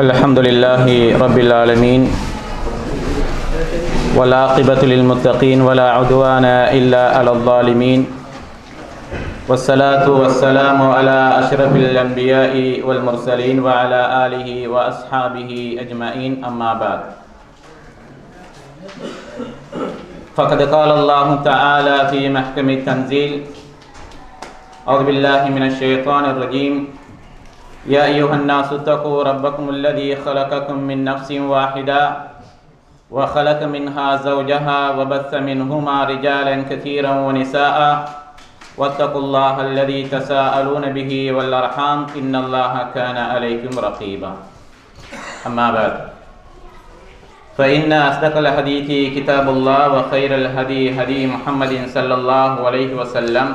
الحمد لله رب العالمين والعاقبة للمتقين ولا عدوان إلا على الظالمين والصلاة والسلام على أشرف الأنبياء والمرسلين وعلى آله وأصحابه أجمعين أما بعد فقد قال الله تعالى في محكم التنزيل أعوذ بالله من الشيطان الرجيم يا أيها الناس اتقوا ربكم الذي خلقكم من نفس واحدة وخلق منها زوجها وبث منهما رجالا كثيرا ونساء واتقوا الله الذي تساءلون به والأرحام إن الله كان عليكم رقيبا أما بعد فإن أصدق الحديث كتاب الله وخير الهدي هدي محمد صلى الله عليه وسلم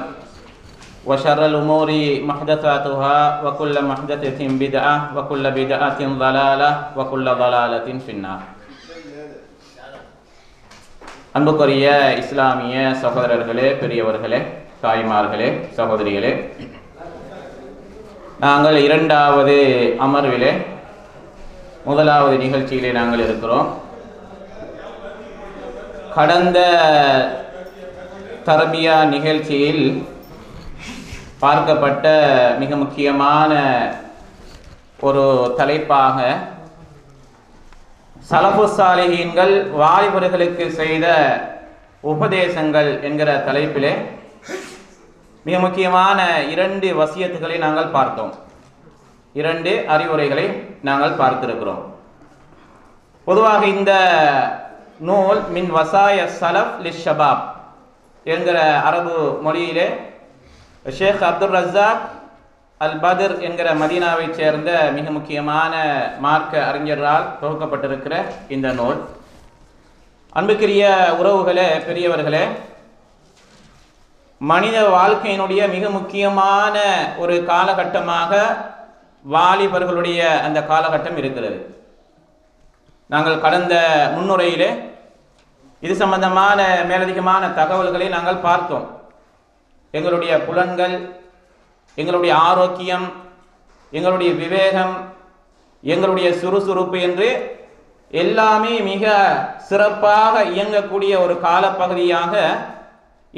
وشر الأمور محدثاتها وكل محدثة بدعة وكل بدعة ضلالة وكل ضلالة في النار. அன்புக்குரிய இஸ்லாமிய சகோதரர்களே, பெரியவர்களே, தாய்மார்களே, சகோதரிகளே, நாங்கள் இரண்டாவது அமர்விலே முதலாவது நிகழ்ச்சியிலே நாங்கள் இருக்கிறோம். கடந்த தர்பியா நிகழ்ச்சியில் பார்க்கப்பட்ட மிக முக்கியமான ஒரு தலைப்பாக சலஃபு சாலிஹீன்கள் வாலிபர்களுக்கு செய்த உபதேசங்கள் என்கிற தலைப்பிலே மிக முக்கியமான 2 வசியத்துகளை நாங்கள் பார்த்தோம். 2 அறிவுரைகளை நாங்கள் பார்த்திருக்கிறோம். பொதுவாக இந்த நூல் மின் வசாய சலஃப் லிஷபாப் என்கிற அரபு மொழியிலே ஷேக் அப்துல் ரஸாக் அல் பத்ர் என்கிற மதீனாவை சேர்ந்த மிக முக்கியமான மார்க்க அறிஞரால் தொகுக்கப்பட்டிருக்கிற இந்த நூல். அன்புக்குரிய உறவுகளே, பெரியவர்களே, மனித வாழ்க்கையினுடைய மிக முக்கியமான ஒரு காலகட்டமாக வாலிபர்களுடைய அந்த காலகட்டம் இருக்கிறது. நாங்கள் கடந்த முன்னுரையிலே இது சம்பந்தமான மேலதிகமான தகவல்களை நாங்கள் பார்த்தோம். எங்களுடைய புலன்கள், எங்களுடைய ஆரோக்கியம், எங்களுடைய விவேகம், எங்களுடைய சுறுசுறுப்பு என்று எல்லாமே மிக சிறப்பாக இயங்கக்கூடிய ஒரு காலப்பகுதியாக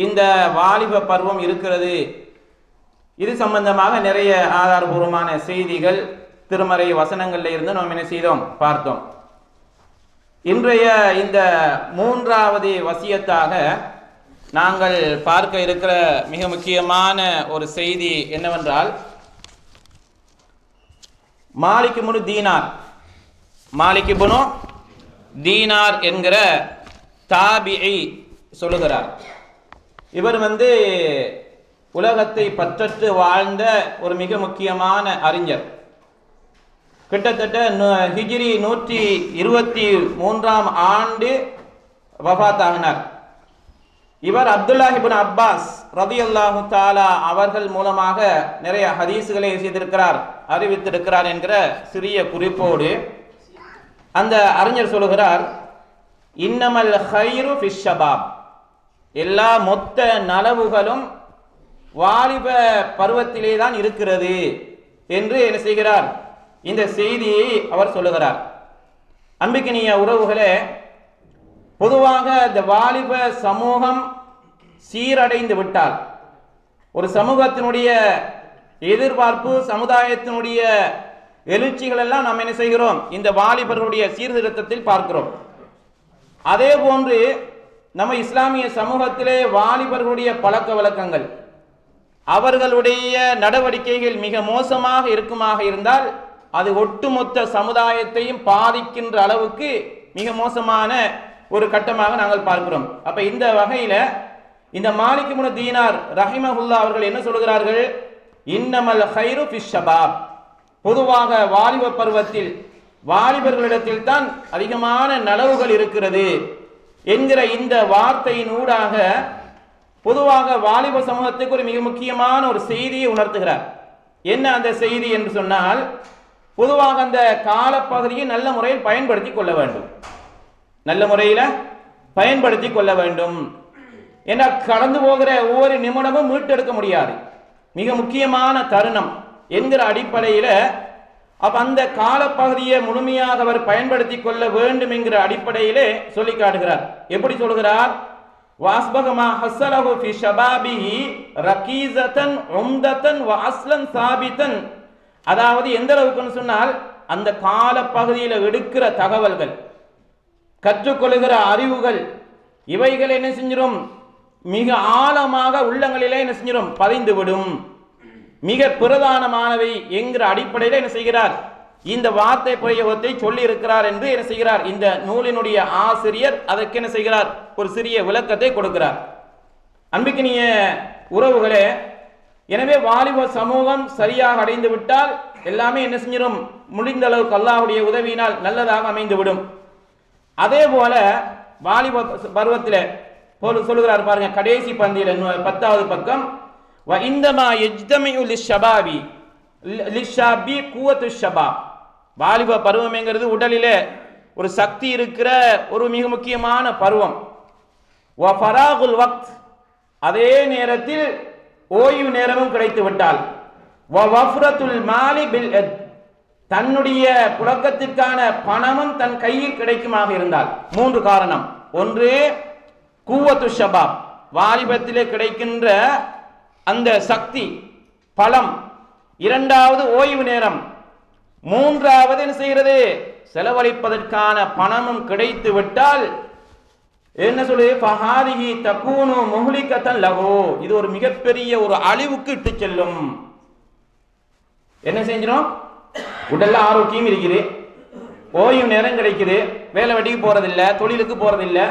இந்த வாலிப பருவம் இருக்கிறது. இது சம்பந்தமாக நிறைய ஆதாரபூர்வமான செய்திகள் திருமறை வசனங்கள்ல இருந்து நாம் என்ன செய்தோம், பார்த்தோம். இன்றைய இந்த 3வது வசியத்தாக நாங்கள் பார்க்க இருக்கிற மிக முக்கியமான ஒரு செய்தி என்னவென்றால், மாலிக் இப்னு தீனார் என்கிற தாபிஇ சொல்லுகிறார். இவர் உலகத்தை பற்றற்று வாழ்ந்த ஒரு மிக முக்கியமான அறிஞர். கிட்டத்தட்ட ஹிஜ்ரி 123ஆம் ஆண்டு வஃபாத்தாகினார். இவர் அப்துல்லாஹ் இப்னு அப்பாஸ் ரலியல்லாஹு தஆலா அவர்கள் மூலமாக நிறைய ஹதீஸ்களை செய்திருக்கிறார், அறிவித்திருக்கிறார் என்கிற சிறிய குறிப்போடு அந்த அறிஞர் சொல்லுகிறார், இன்னமல் ஹைரு ஃபிஷ் ஷபாப், எல்லா மொத்த நலவுகளும் வாலிப பருவத்திலே தான் இருக்கிறது என்று என்ன செய்கிறார், இந்த செய்தியை அவர் சொல்லுகிறார். அன்புக்கினிய உறவுகளே, பொதுவாக இந்த வாலிப சமூகம் சீரடைந்து விட்டால், ஒரு சமூகத்தினுடைய எதிர்பார்ப்பு, சமுதாயத்தினுடைய எழுச்சிகள் எல்லாம் நாம் என்ன செய்கிறோம், இந்த வாலிபர்களுடைய சீர்திருத்தத்தில் பார்க்கிறோம். அதே போன்று நம்ம இஸ்லாமிய சமூகத்திலே வாலிபர்களுடைய பழக்க வழக்கங்கள், அவர்களுடைய நடவடிக்கைகள் மிக மோசமாக இருக்குமாக இருந்தால் அது ஒட்டுமொத்த சமுதாயத்தையும் பாதிக்கின்ற அளவுக்கு மிக மோசமான ஒரு கட்டமாக நாங்கள் பார்க்கிறோம். அப்ப இந்த வகையில இந்த மாலிக் இப்னு தீனார் ரஹிமஹுல்லாஹ் அவர்கள் என்ன சொல்கிறார்கள், இன்னமல் ஹைரு ஃபிஷ் ஷபாப், பொதுவாக வாலிப பருவத்தில் வாலிபர்களிடத்தில் தான் அதிகமான நலவுகள் இருக்கிறது என்கிற இந்த வார்த்தையின் ஊடாக பொதுவாக வாலிப சமூகத்துக்கு ஒரு மிக முக்கியமான ஒரு செய்தியை உணர்த்துகிறார். என்ன அந்த செய்தி என்று சொன்னால், பொதுவாக அந்த காலப்பகுதியை நல்ல முறையில் பயன்படுத்தி கொள்ள வேண்டும், நல்ல முறையில் பயன்படுத்தி கொள்ள வேண்டும். ஏன்னா கடந்து போகிற ஒவ்வொரு நிமிடமும் மீட்டெடுக்க முடியாது, மிக முக்கியமான தருணம் என்கிற அடிப்படையில் அப்ப அந்த காலப்பகுதியை முழுமையாக அவர் பயன்படுத்தி கொள்ள வேண்டும் என்கிற அடிப்படையிலே சொல்லி காட்டுகிறார். எப்படி சொல்கிறார்? வாஸ்பகமா ஹஸ்ஸலஹு ஃபி ஷபாபிஹி ரகீஸதன் உம்ததன் வ அஸ்லன் சாபிதன். அதாவது எந்த அளவுக்குன்னு சொன்னால் அந்த கால பகுதியில் எடுக்கிற தகவல்கள், கற்றுக்கொள்கிற அறிவுகள், இவைகள் என்ன செஞ்சிடும்? மிக ஆழமாக உள்ளங்களிலே என்ன செஞ்சிடும்? பதிந்து விடும். மிக பிரதானமானவை என்கிற அடிப்படையில் என்ன செய்கிறார்? இந்த வார்த்தை பிரயோகத்தை சொல்லி இருக்கிறார் என்று என்ன செய்கிறார்? இந்த நூலினுடைய ஆசிரியர் அதற்கு என்ன செய்கிறார்? ஒரு சிறிய விளக்கத்தை கொடுக்கிறார். அன்பிக்கினிய உறவுகளே, எனவே வாலிப சமூகம் சரியாக அடைந்து விட்டால் எல்லாமே என்ன செஞ்சிடும்? முடிந்த அளவுக்கு அல்லாஹ்வுடைய உதவியினால் நல்லதாக அமைந்துவிடும். அதே போல வாலிப பருவத்தில் சொல்லுகிறார் பாருங்க, கடைசி பந்தியில் 10வது பக்கம், وَإِنَّمَا يَجْتَمِعُ لِلشَّبَابِ لِلشَّابِ قُوَّةُ الشَّبَابِ. வாலிப பருவம்ங்கிறது உடலிலே ஒரு சக்தி இருக்கிற ஒரு மிக முக்கியமான பருவம். وَفَرَاغُ الْوَقْتِ, அதே நேரத்தில் ஓய்வு நேரமும் கிடைத்து விட்டால், وَوَفْرَةُ الْمَالِ بِالْيَدِ, தன்னுடைய புழக்கத்திற்கான பணமும் தன் கையில் கிடைக்குமாக இருந்தால். 3 காரணம். ஒன்று குவத்து ஷபாப், வாலிபத்திலே கிடைக்கின்ற அந்த சக்தி பலம். இரண்டாவது ஓய்வு நேரம். மூன்றாவது என்ன செய்கிறது? செலவழிப்பதற்கான பணமும் கிடைத்து விட்டால் என்ன சொல்லுது? ஃபஹாதிஹி தகூனு முஹ்லிகத்தன் லஹு, இது ஒரு மிகப்பெரிய ஒரு அழிவுக்கு இட்டு செல்லும். என்ன செஞ்சிடும்? உடல்ல ஆரோக்கியம் இருக்குது, ஓய்வு நேரம் கிடைக்குது, வேலை வெட்டிக்கு போறதில்லை, தொழிலுக்கு போறதில்லை.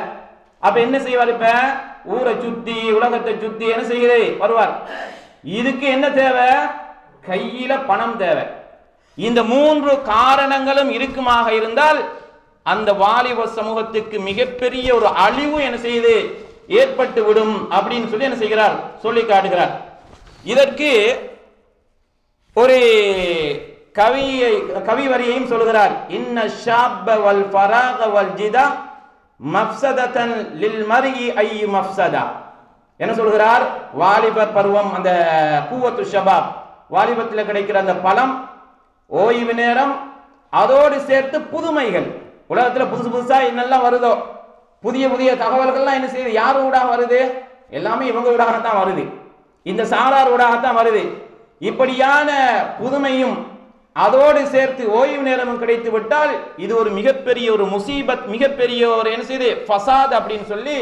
அப்ப என்ன செய்வார்? இப்ப ஊரை சுத்தி உலகத்தை சுத்தி என்ன செய்யுது? வருவார். இதுக்கு என்ன தேவை? கையில பணம் தேவை. இந்த 3 காரணங்களும் இருக்குமாக இருந்தால் அந்த வாலிப சமூகத்துக்கு மிகப்பெரிய ஒரு அழிவு என்ன செய்யுது? ஏற்பட்டு விடும் அப்படின்னு சொல்லி என்ன செய்கிறார்? சொல்லி காட்டுகிறார். இதற்கு ஒரு கவி வரியையும் சொல்கிறார். இன்ன ஷாப்ப வல் ஃபராக வல் ஜிதா மஃப்ஸததன் லில் மர்இ ஐ மஃப்ஸதா. என்ன சொல்கிறார்? வாலிபர் பருவம், அந்த குவத்து ஷபாப், வாலிபத்தில் கிடைக்கிற அந்த பலம், ஓய்வு நேரம், அதோடு சேர்த்து புதுமைகள். உலகத்தில் புதுசு புதுசா என்னெல்லாம் வருதோ, புதிய புதிய தகவல்கள்லாம் என்ன செய்யுது? யார் ஊடாக வருது? எல்லாமே இவங்க ஊடாகத்தான் வருது, இந்த சாரார் ஊடாகத்தான் வருது. இப்படியான புதுமையும் அதோடு சேர்த்து ஓய்வு நேரமும் கிடைத்து விட்டால் இது ஒரு மிகப்பெரிய ஒரு முசீபத், மிகப்பெரிய ஒரு என்ன செய்யுது? ஃபசாத் அப்படின்னு சொல்லி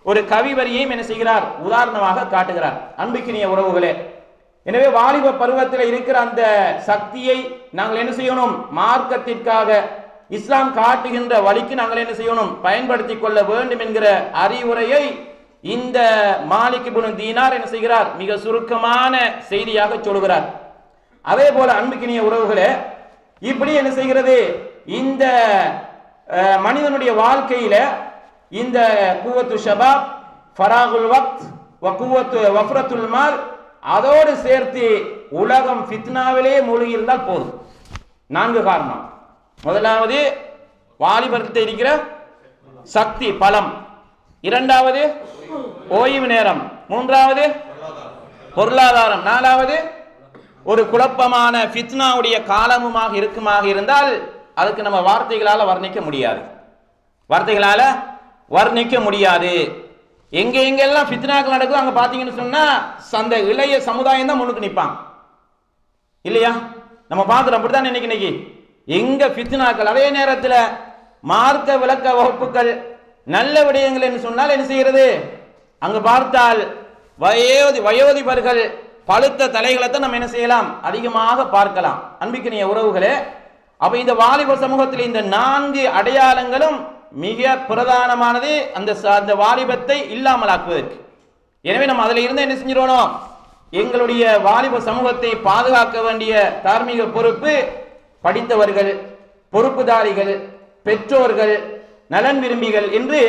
ஒரு கவி வரியையும் என்ன செய்கிறார்? உதாரணமாக காட்டுகிறார். அன்புக்கினிய உறவுகளே, எனவே வாலிப பருவத்தில் இருக்கிற அந்த சக்தியை நாங்கள் என்ன செய்யணும்? மார்க்கத்திற்காக இஸ்லாம் காட்டுகின்ற வழிக்கு நாங்கள் என்ன செய்யணும்? பயன்படுத்தி கொள்ள வேண்டும் என்கிற அறிவுரையை இந்த மாலிக் இப்னு தீனார் என்ன செய்கிறார்? மிக சுருக்கமான செய்தியாக சொல்கிறார். அதே போல அன்புக்கினிய உறவுகளே, இப்படி என்ன செய்கிறது? இந்த மனிதனுடைய வாழ்க்கையில இந்த குவத்து ஷபாப், ஃபராகுல் வக்த், வஃப்ரத்துல் மால், அதோடு சேர்த்து உலகம் ஃபித்னாவிலே மூழ்கி இருந்தால் போதும். 4 காரணம். முதலாவது வாலிபத்தில் இருக்கிற சக்தி பலம், இரண்டாவது ஓய்வு நேரம், மூன்றாவது பொருளாதாரம், நாலாவது ஒரு குழப்பமான ஃபித்னாவுடைய காலமுமாக இருக்குமாக இருந்தால் அதுக்கு நம்ம வார்த்தைகளால வர்ணிக்க முடியாது. வார்த்தைகளால வர்ணிக்க முடியாது. எங்கெல்லாம் ஃபித்னாக்கள் நடக்குதோ அங்க பாத்தீங்கன்னு சொன்னா அந்த இளைய சமுதாயம் தான் முன்னுக்கு நிற்பாங்க, இல்லையா? நம்ம பார்க்கிறோம். அப்படித்தான் இன்னைக்கு எங்க ஃபித்னாக்கள், அதே நேரத்தில் மார்க்க விளக்க வகுப்புகள், நல்ல விடயங்கள் என்று சொன்னால் என்ன செய்கிறது? அங்கு பார்த்தால் வயோதிபர்கள் பழுத்த தலைகளை தான் நம்ம என்ன செய்யலாம்? அதிகமாக பார்க்கலாம். அன்பிக்கினிய உறவுகளே, அப்ப இந்த வாலிப சமூகத்தில் இந்த 4 அடையாளங்களும் மிக பிரதானமானது அந்த வாலிபத்தை இல்லாமலாக்குவதற்கு. எனவே நம்ம அதில் இருந்து என்ன செஞ்சிடணும்? எங்களுடைய வாலிப சமூகத்தை பாதுகாக்க வேண்டிய தார்மீக பொறுப்பு படித்தவர்கள், பொறுப்புதாரிகள், பெற்றோர்கள், நலன் விரும்பிகள் என்று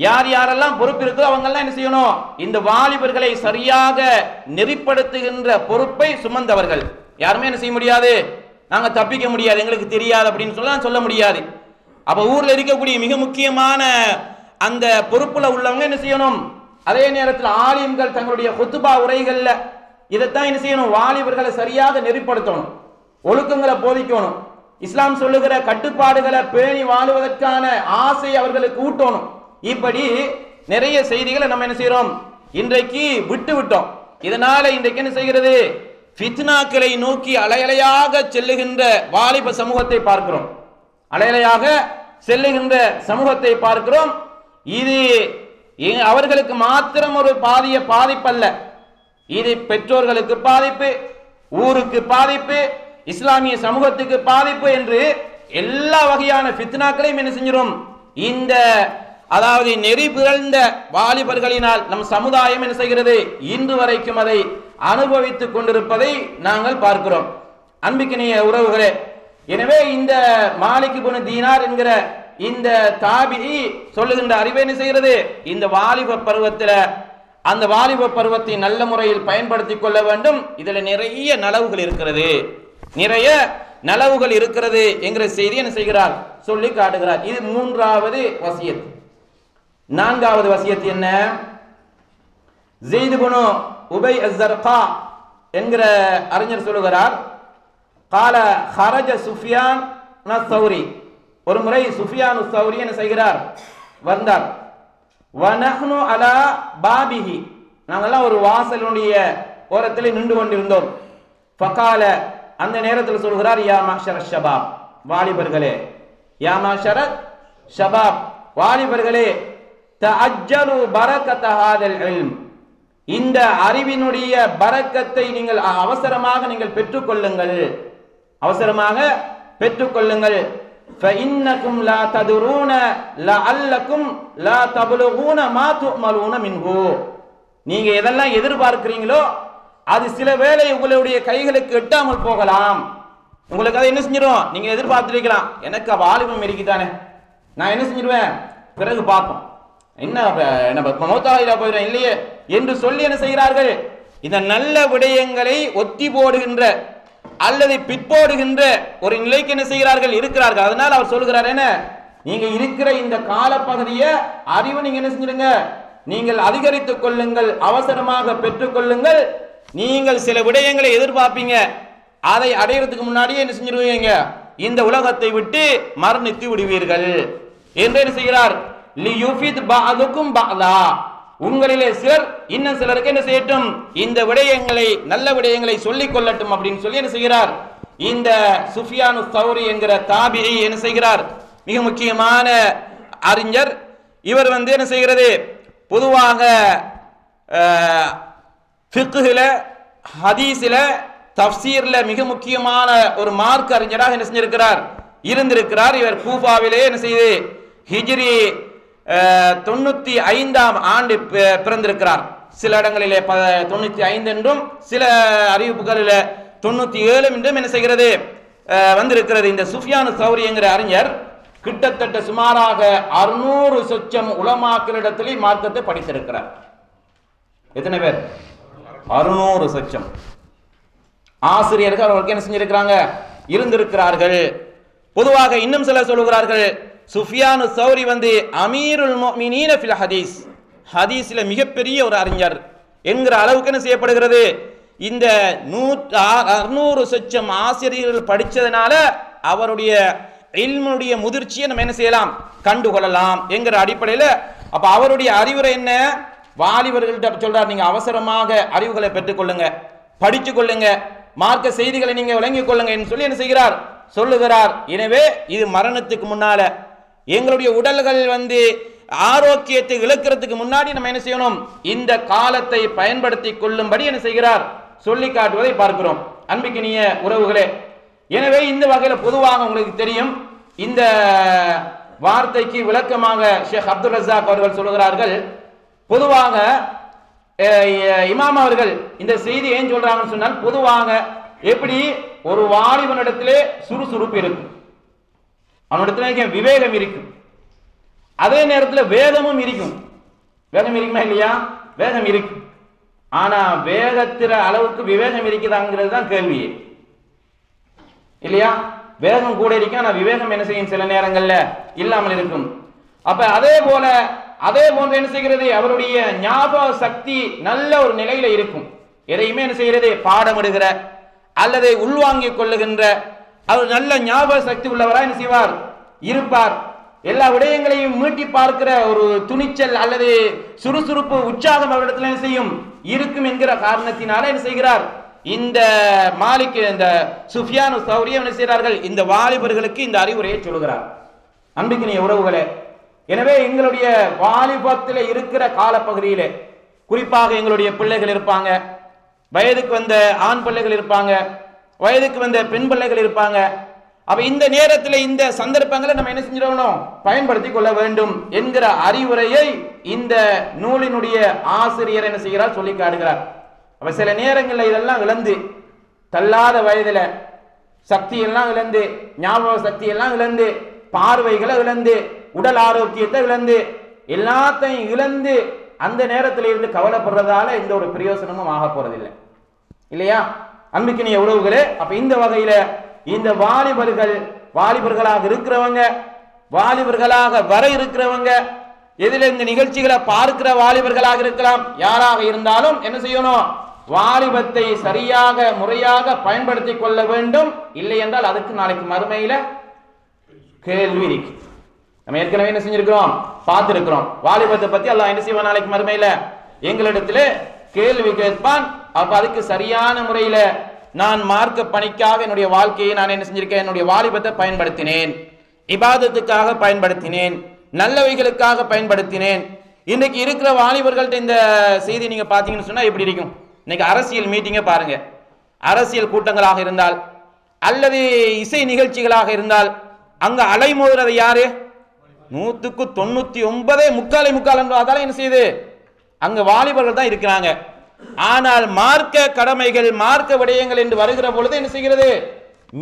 யார் யாரெல்லாம் பொறுப்பு இருக்கோ அவங்கெல்லாம் என்ன செய்யணும்? இந்த வாலிபர்களை சரியாக நெறிப்படுத்துகின்ற பொறுப்பை சுமந்தவர்கள். யாருமே என்ன செய்ய முடியாது? நாங்க தப்பிக்க முடியாது, எங்களுக்கு தெரியாது அப்படின்னு சொல்ல முடியாது. அப்ப ஊர்ல இருக்கக்கூடிய மிக முக்கியமான அந்த பொறுப்புல உள்ளவங்க என்ன செய்யணும்? அதே நேரத்தில் ஆலிம்கள் தங்களுடைய குத்துபா உரைகள்ல இதைத்தான் என்ன செய்யணும்? வாலிபர்களை சரியாக நெறிப்படுத்தணும். ஒழுக்கங்களை போதிக்கணும், இஸ்லாம் சொல்லுகிற கட்டுப்பாடுகளை பேணி வாழுவதற்கான ஆசை அவர்களுக்கு ஊட்டணும். இப்படி நிறைய செய்திகளை நம்ம என்ன செய்யறோம், இன்றைக்கு விட்டு விட்டோம். இதனால இன்றைக்கு என்ன செய்கிறது, ஃபித்னாக்களை நோக்கி அலையலையாக செல்லுகின்ற வாலிப சமூகத்தை பார்க்கிறோம். அலையலையாக செல்லுகின்ற சமூகத்தை பார்க்கிறோம். இது அவர்களுக்கு மாத்திரம் ஒரு பாதிப்பல்ல, இது பெற்றோர்களுக்கு பாதிப்பு, ஊருக்கு பாதிப்பு, இஸ்லாமிய சமூகத்துக்கு பாதிப்பு என்று எல்லா வகையான ஃபித்னாக்களையும் என்ன செஞ்சிடும், இந்த அதாவது நெறி பிறழ்ந்த வாலிபர்களினால் நம் சமுதாயம் என்ன செய்கிறது, இன்று வரைக்கும் அதை அனுபவித்துக் கொண்டிருப்பதை நாங்கள் பார்க்கிறோம். அன்பிக்கினிய உறவுகளே, எனவே இந்த மாலிக் இப்னு தீனார் என்கிற இந்த தாபிஈ சொல்லுகின்ற அறிவை என்ன செய்கிறது, இந்த வாலிப பருவத்தில் அந்த வாலிப பருவத்தை நல்ல முறையில் பயன்படுத்திக் கொள்ள வேண்டும். இதுல நிறைய நலவுகள் இருக்கிறது, நிறைய நலவுகள் இருக்கிறது என்கிற செய்தி என்ன செய்கிறார், சொல்லி காட்டுகிறார். இது மூன்றாவது வசியத். நான்காவது வசியத் என்ன, ஸெய்த் இப்னு உபை அஸ்-ஸர்கா என்கிற அறிஞர் சொல்லுகிறார், கால ஹரஜ சுஃபியான் அஸ்-ஸௌரி, ஒரு முறை சுஃபியான் அஸ்-ஸௌரி என்ன செய்கிறார், வந்தார். வனஹ்னு அலா பாபிஹி, நாங்கெல்லாம் ஒரு வாசலுடைய ஓரத்தில் நின்று கொண்டிருந்தோம். ஃபகால, அந்த நேரத்தில் சொல்கிறார், யா மாஷர ஷபாப், வாலிபர்களே, யா மாஷர ஷபாப், வாலிபர்களே, தஅஜ்ஜலு பரக்கத ஹாதல் இல்ம், இந்த அறிவினுடைய பரக்கத்தை நீங்கள் அவசரமாக நீங்கள் பெற்றுக்கொள்ளுங்கள், அவசரமாக பெற்றுக்கொள்ளுங்கள். فإنكم لا تدرون لعلكم لا تبلغون ما تؤملون منه, நீங்க எதெல்லாம் எதிர்பார்க்கிறீங்களோ அது சில வேளை உங்களுடைய கைகளுக்கு எட்டாமல் போகலாம். உங்களுக்கு அதை என்ன செஞ்சிடும், நீங்க எதிர்பார்த்திருக்கலாம், எனக்கு வாலிபம் இருக்குதானே, நான் என்ன செஞ்சிருவேன், பிறகு பார்ப்போம், என்ன மௌத்தாயிரா போயிடும் இல்லையே என்று சொல்லி என்ன செய்கிறார்கள், இந்த நல்ல விடயங்களை ஒத்தி போடுகின்ற அல்லது பிற்போடுகின்ற ஒரு நிலைக்கு என்ன செய்கிறார்கள், இருக்கிறார்கள். அதனால் அவர் சொல்கிறார், என்ன, நீங்க இருக்கிற இந்த காலப்பகுதியை அறிவு நீங்க என்ன செஞ்சிருங்க, நீங்கள் அதிகரித்துக் கொள்ளுங்கள், அவசரமாக பெற்றுக் கொள்ளுங்கள். நீங்கள் சில விடயங்களை எதிர்பார்ப்பீங்க, அதை அடையிறதுக்கு முன்னாடியே என்ன செஞ்சிருவீங்க, இந்த உலகத்தை விட்டு மரணித்து விடுவீர்கள் என்று என்ன செய்கிறார், லியுஃபித் பஅதுக்கும் பஅதா, உங்களிலே சிலர் இன்னும் சிலருக்கு என்ன செய்யட்டும், இந்த விடயங்களை நல்ல விடயங்களை சொல்லிக் கொள்ளட்டும் அப்படின்னு சொல்லி என்ன செய்கிறார், இந்த சுஃபியான் அஸ்-ஸௌரி என்கிற தாபிஈ என்ன செய்கிறார், மிக முக்கியமான அறிஞர். இவர் என்ன செய்கிறது, பொதுவாக ஃபிக்ஹ்ல, ஹதீஸ்ல, தஃப்சீர்ல மிக முக்கியமான ஒரு மார்க் அறிஞராக என்ன செஞ்சிருக்கிறார், இருந்திருக்கிறார். இவர் கூஃபாவிலே என்ன செய்து ஹிஜ்ரி 95ஆம் ஆண்டு பிறந்திருக்கிறார். சில இடங்களிலே 95 என்றும் சில அறிவிப்புகளில் 97 என்றும் என்ன செய்கிறது வந்திருக்கிறது. இந்த சுஃபியான் அஸ்-ஸௌரி என்கிற அறிஞர் கிட்டத்தட்ட சுமாராக 600 சொச்சம் உலமாக்களிடத்திலே மார்க்கத்தை படித்திருக்கிறார். எத்தனை பேர், 600 சொச்சம் ஆசிரியர்கள் அவர்களுக்கு என்ன செஞ்சிருக்கிறாங்க, இருந்திருக்கிறார்கள். பொதுவாக இன்னும் சிலர் சொல்லுகிறார்கள், சுஃபியான் அஸ்-ஸௌரி அமீருல் முஃமினீன ஃபில் ஹதீஸ், ஹதீஸ்ல மிகப்பெரிய ஒரு அறிஞர் என்கிற அளவுக்கு என்ன செய்யப்படுகிறது. இந்த 600 சொச்சம் ஆசிரியர்கள் படிச்சதனால அவருடைய இல்முடைய முதிர்ச்சியை நம்ம என்ன செய்யலாம், கண்டுகொள்ளலாம் என்கிற அடிப்படையில் அப்ப அவருடைய அறிவுரை என்ன, வாலிபர்கள்ட்ட சொல்றார், நீங்க அவசரமாக அறிவுகளை பெற்றுக்கொள்ளுங்க, படிச்சு கொள்ளுங்க, மார்க்க செய்திகளை நீங்க விளங்கிக் கொள்ளுங்க என்று சொல்லி என்ன செய்கிறார், சொல்லுகிறார். எனவே இது மரணத்துக்கு முன்னால எங்களுடைய உடல்கள் ஆரோக்கியத்தை இழக்கிறதுக்கு முன்னாடி நம்ம என்ன செய்யணும், இந்த காலத்தை பயன்படுத்தி கொள்ளும்படி என்ன செய்கிறார், சொல்லி காட்டுவதை பார்க்கிறோம். அன்பிக்கினிய உறவுகளே, எனவே இந்த வகையில் பொதுவாக உங்களுக்கு தெரியும், இந்த வார்த்தைக்கு விளக்கமாக ஷேக் அப்துல் ரஸாக் அவர்கள் சொல்லுகிறார்கள், பொதுவாக இமாம் அவர்கள் இந்த செய்தி ஏன் சொல்றாங்கன்னு சொன்னால், பொதுவாக எப்படி ஒரு வாலிபனிடத்திலே சுறுசுறுப்பு இருக்கும், அவனிடத்துல விவேகம் இருக்கும், அதே நேரத்தில் வேகமும் இருக்கும். வேகம் இருக்குமா இல்லையா, வேகம் இருக்கும். ஆனா வேகத்திற அளவுக்கு விவேகம் இருக்குதாங்கிறது தான் கேள்வியே இல்லையா. வேகம் கூட இருக்கும், ஆனா விவேகம் என்ன செய்யும், சில நேரங்கள்ல இல்லாமல் இருக்கும். அப்ப அதே போன்று என்ன செய்கிறது, அவருடைய ஞாபக சக்தி நல்ல ஒரு நிலையில இருக்கும். எதையுமே என்ன செய்கிறது, பாடமிடுகிற அல்லது உள்வாங்கிக் கொள்ளுகின்ற அவர் நல்ல ஞாபக சக்தி உள்ளவராக என்ன செய்வார் இருப்பார். எல்லா விடயங்களையும் மீட்டி பார்க்கிற ஒரு துணிச்சல் அல்லது சுறுசுறுப்பு உற்சாகம் அவரிடத்தில் என்ன செய்யும் இருக்கும் என்கிற காரணத்தினால என்ன செய்கிறார் இந்த மாலிக் இந்த சுஃபியான் சௌரி என்ன செய்கிறார்கள் இந்த வாலிபர்களுக்கு இந்த அறிவுரையை சொல்கிறார். அன்பிக்கினிய உறவுகளே, எனவே எங்களுடைய வாலிபத்தில் இருக்கிற காலப்பகுதியிலே குறிப்பாக எங்களுடைய பிள்ளைகள் இருப்பாங்க, வயதுக்கு வந்த ஆண் பிள்ளைகள் இருப்பாங்க, வயதுக்கு வந்த பெண் பிள்ளைகள் இருப்பாங்க. அப்ப இந்த நேரத்தில் இந்த சந்தர்ப்பங்களை நம்ம என்ன செஞ்சிடணும் பயன்படுத்திக் கொள்ள வேண்டும் என்கிற அறிவுரையை இந்த நூலினுடைய ஆசிரியர் என்ன செய்கிறார் சொல்லி காட்டுகிறார். அப்ப சில நேரங்களில் இதெல்லாம் இழந்து தள்ளாத வயதுல சக்தி எல்லாம் இழந்து ஞாபக சக்தி எல்லாம் இழந்து பார்வைகளை இழந்து உடல் ஆரோக்கியத்தை இழந்து எல்லாத்தையும் இழந்து அந்த நேரத்தில் இருந்து கவலைப்படுறதால இந்த ஒரு பிரயோசனமும் ஆக போறதில்லை இல்லையா அன்பிக்கினிய உறவுகளே. அப்ப இந்த வகையில இந்த வாலிபர்களாக இருக்கிறவங்க, வாலிபர்களாக வர இருக்கிறவங்க, எதில் இந்த நிகழ்ச்சிகளை பார்க்கிற வாலிபர்களாக இருக்கலாம், யாராக இருந்தாலும் என்ன செய்யணும் வாலிபத்தை சரியாக முறையாக பயன்படுத்தி கொள்ள வேண்டும். இல்லை என்றால் அதுக்கு நாளைக்கு மறுமையில கேள்வி இருக்கு. நம்ம ஏற்கனவே என்ன செஞ்சிருக்கிறோம் பார்த்திருக்கிறோம். வாலிபத்தை பத்தி அல்லாஹ் என்ன செய்வான் நாளைக்கு மறுமையில எங்களிடத்துல கேள்வி கேட்பான். அப்ப அதுக்கு சரியான முறையில நான் மார்க்க பணிக்காக என்னுடைய வாழ்க்கையை நான் என்ன செஞ்சிருக்கேன், என்னுடைய வாலிபத்தை பயன்படுத்தினேன், இபாதத்துக்காக பயன்படுத்தினேன், நல்லவைகளுக்காக பயன்படுத்தினேன். இன்னைக்கு இருக்கிற வாலிபர்கள்ட்ட இந்த செய்தி நீங்க பாத்தீங்கன்னு சொன்னா எப்படி இருக்கும்? இன்னைக்கு அரசியல் மீட்டிங்க பாருங்க, அரசியல் கூட்டங்களாக இருந்தால் அல்லது இசை நிகழ்ச்சிகளாக இருந்தால் அங்க அலைமோதுறது யாரு? 199 முக்கால் என்பதால என்ன செய்யுது அங்க வாலிபர்கள் தான் இருக்கிறாங்க. ஆனால் மார்க்க கடமைகள் மார்க்க விடயங்கள் என்று வருகிற பொழுது என்ன செய்கிறது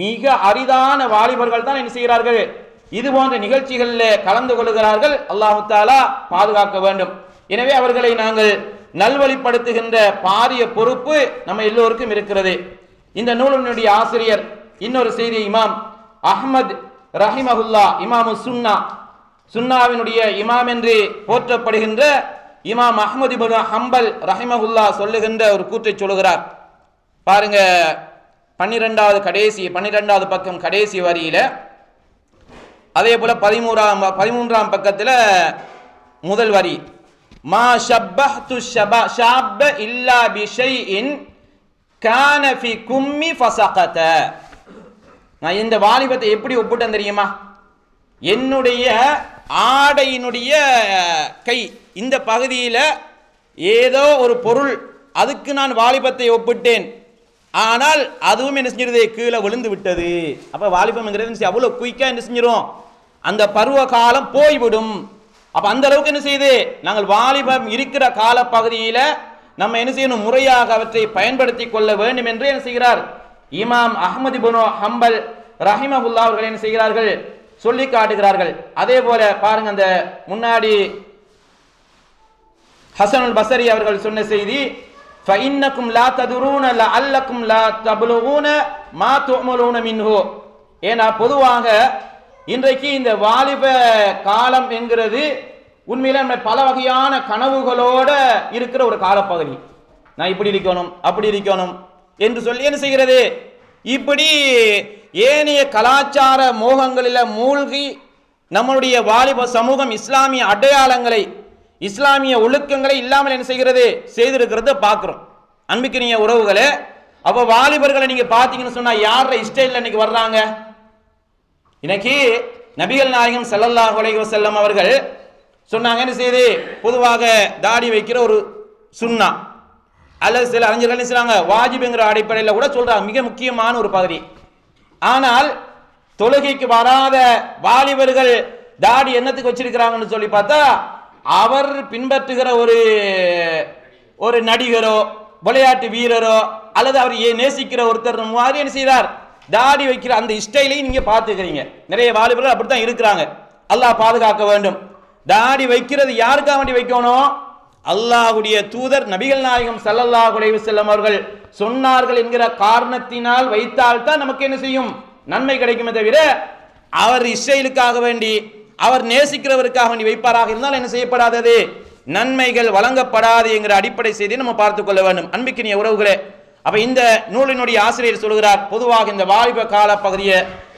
மிக அரிதான வாலிபர்கள் தான் என்ன செய்கிறார்கள் இது போன்ற நிகழ்ச்சிகளில் கலந்து கொள்கிறார்கள். அல்லாஹு தஆலா பாதுகாக்க வேண்டும். எனவே அவர்களை நாங்கள் நல்வழிப்படுத்துகின்ற பாரிய பொறுப்பு நம்ம எல்லோருக்கும் இருக்கிறது. இந்த நூலினுடைய ஆசிரியர் இன்னொரு செய்தி இமாம் அஹ்மத் ரஹிமஹுல்லா இமாமு சுன்னாவினுடைய இமாம் என்று போற்றப்படுகின்ற இமாம் அஹ்மது இப்னு ஹம்பல் ரஹிமஹுல்லா சொல்லுகின்ற ஒரு கூற்றை சொல்லுகிறார். பாருங்க 12வது பக்கம் கடைசி வரியில, அதே போல 13ஆம் பக்கத்துல முதல் வரி, மா ஷப்பஹ்து ஷாப்ப இல்லா பிஷைஇன் கான ஃபி கும்மி ஃபஸகத. நான் இந்த வாலிபத்தை எப்படி ஒப்பிட்டேன் தெரியுமா? என்னுடைய ஆடையினுடைய கை இந்த பகுதியில் ஏதோ ஒரு பொருள், அதுக்கு நான் வாலிபத்தை ஒப்பிட்டேன். ஆனால் அதுவும் என்ன செஞ்சிருது கீழே விழுந்து விட்டது. அப்ப வாலிபம்ங்கிறது அவ்வளவு குயிக்கா என்ன செஞ்சிரும் அந்த பருவ காலம் போய்விடும். அப்ப அந்த அளவுக்கு என்ன செய்யுது நாங்கள் வாலிபம் இருக்கிற கால பகுதியில நம்ம என்ன செய்யணும் முறையாக அவற்றை பயன்படுத்தி கொள்ள வேண்டும் என்று என்ன செய்கிறார் இமாம் அஹ்மது இப்னு ஹம்பல் ரஹிமஹுல்லா அவர்கள் என்ன செய்கிறார்கள் சொல்லி காட்டுகிறார்கள். அதே போல பாருங்க, அந்த முன்னாடி ஹசனுல் பஸரி அவர்கள் சொன்ன செய்தி, ஃபஇன்னக்கும் லா ததுரூன லஅல்லக்கும் லா தப்லுகூன மா துஅமலூன மின்ஹு. ஏன்னா பொதுவாக இன்றைக்கு இந்த வாலிப காலம் என்கிறது உண்மையில நம்ம பல வகையான கனவுகளோட இருக்கிற ஒரு காலப்பகுதி. நான் இப்படி இருக்கணும் அப்படி இருக்கணும் என்று சொல்லி என்ன செய்கிறது இப்படி ஏனைய கலாச்சார மோகங்களில் மூழ்கி நம்மளுடைய வாலிப சமூகம் இஸ்லாமிய அடையாளங்களை இஸ்லாமிய ஒழுக்கங்களை இல்லாமல் என்ன செய்கிறது செய்திருக்கிறத பார்க்கிறோம். அன்பிக்கினிய உறவுகளே, அப்போ வாலிபர்களை நீங்க பார்த்தீங்கன்னு சொன்னா யார இஸ்டைல்ல இன்னைக்கு வர்றாங்க? இன்னைக்கு நபிகள் நாயகம் ஸல்லல்லாஹு அலைஹி வஸல்லம் அவர்கள் சொன்னாங்க என்ன செய்து பொதுவாக தாடி வைக்கிற ஒரு சுன்னா அல்லது சில அறிஞர்கள் என்ன செய்றாங்க வாஜிப்ங்கிற அடிப்படையில் கூட சொல்றாங்க, மிக முக்கியமான ஒரு பகுதி. ஆனால் தொழுகைக்கு வராத வாலிபர்கள் தாடி என்னத்துக்கு வச்சிருக்கிறாங்கன்னு சொல்லி பார்த்தா அவர் பின்பற்றுகிற ஒரு நடிகரோ விளையாட்டு வீரரோ அல்லது அவர் நேசிக்கிற ஒருத்தர் மாதிரி என்ன செய்தார் தாடி வைக்கிற அந்த ஸ்டைலையும் நீங்க பார்த்துக்கிறீங்க. நிறைய வாலிபர்கள் அப்படித்தான் இருக்கிறாங்க. அல்லாஹ் பாதுகாக்க வேண்டும். தாடி வைக்கிறது யாருக்காக வேண்டி வைக்கணும்? அல்லாஹ்வுடைய தூதர் நபிகள் நாயகம் ஸல்லல்லாஹு அலைஹி வஸல்லம் அவர்கள் சொன்னார்கள் என்கிற காரணத்தினால் வைத்தால்தான் நமக்கு என்ன செய்யும் நன்மை கிடைக்குமே தவிர அவர் இஸ்ரேலுக்காக வேண்டி அவர் நேசிக்கிறவருக்காக வேண்டி வைப்பாராக இருந்தால் என்ன செய்யப்படாதது நன்மைகள் வழங்கப்படாது என்கிற அடிப்படை செய்தியை நம்ம பார்த்துக் கொள்ள வேண்டும். அன்பிக்கினிய உறவுகளே, அப்ப இந்த நூலினுடைய ஆசிரியர் சொல்கிறார், பொதுவாக இந்த வாலிப கால பகுதியை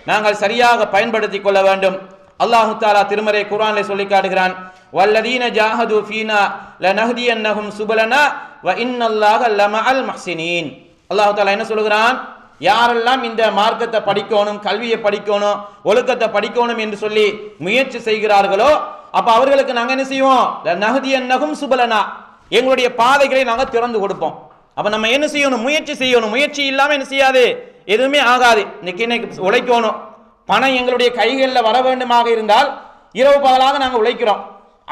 நாங்கள் சரியாக பயன்படுத்திக் கொள்ள வேண்டும். அல்லாஹு தஆலா திருமறை குர்ஆனிலே சொல்லி காட்டுகிறான், வல்லதீன ஜாஹது ஃபீனா லனஹ்தியன்னஹும் சுபலனா வ இன்னல்லாஹ லமஅல் முஹ்ஸினீன். அல்லாஹு தஆலா என்ன சொல்கிறான், யாரெல்லாம் இந்த மார்க்கத்தை படிக்கணும், கல்வியை படிக்கணும், ஒழுக்கத்தை படிக்கணும் என்று சொல்லி முயற்சி செய்கிறார்களோ அப்ப அவர்களுக்கு நாங்க என்ன செய்வோம், லனஹ்தியன்னஹும் சுபலனா, எங்களுடைய பாதைகளை நாங்க திறந்து கொடுப்போம். அப்ப நம்ம என்ன செய்யணும், முயற்சி செய்யணும். முயற்சி இல்லாம என்ன செய்யாது, எதுவுமே ஆகாது. இன்னைக்கு உழைக்கணும், பணம் எங்களுடைய கைகளில் வர வேண்டுமாக இருந்தால் இரவு பகலாக நாங்கள் உழைக்கிறோம்,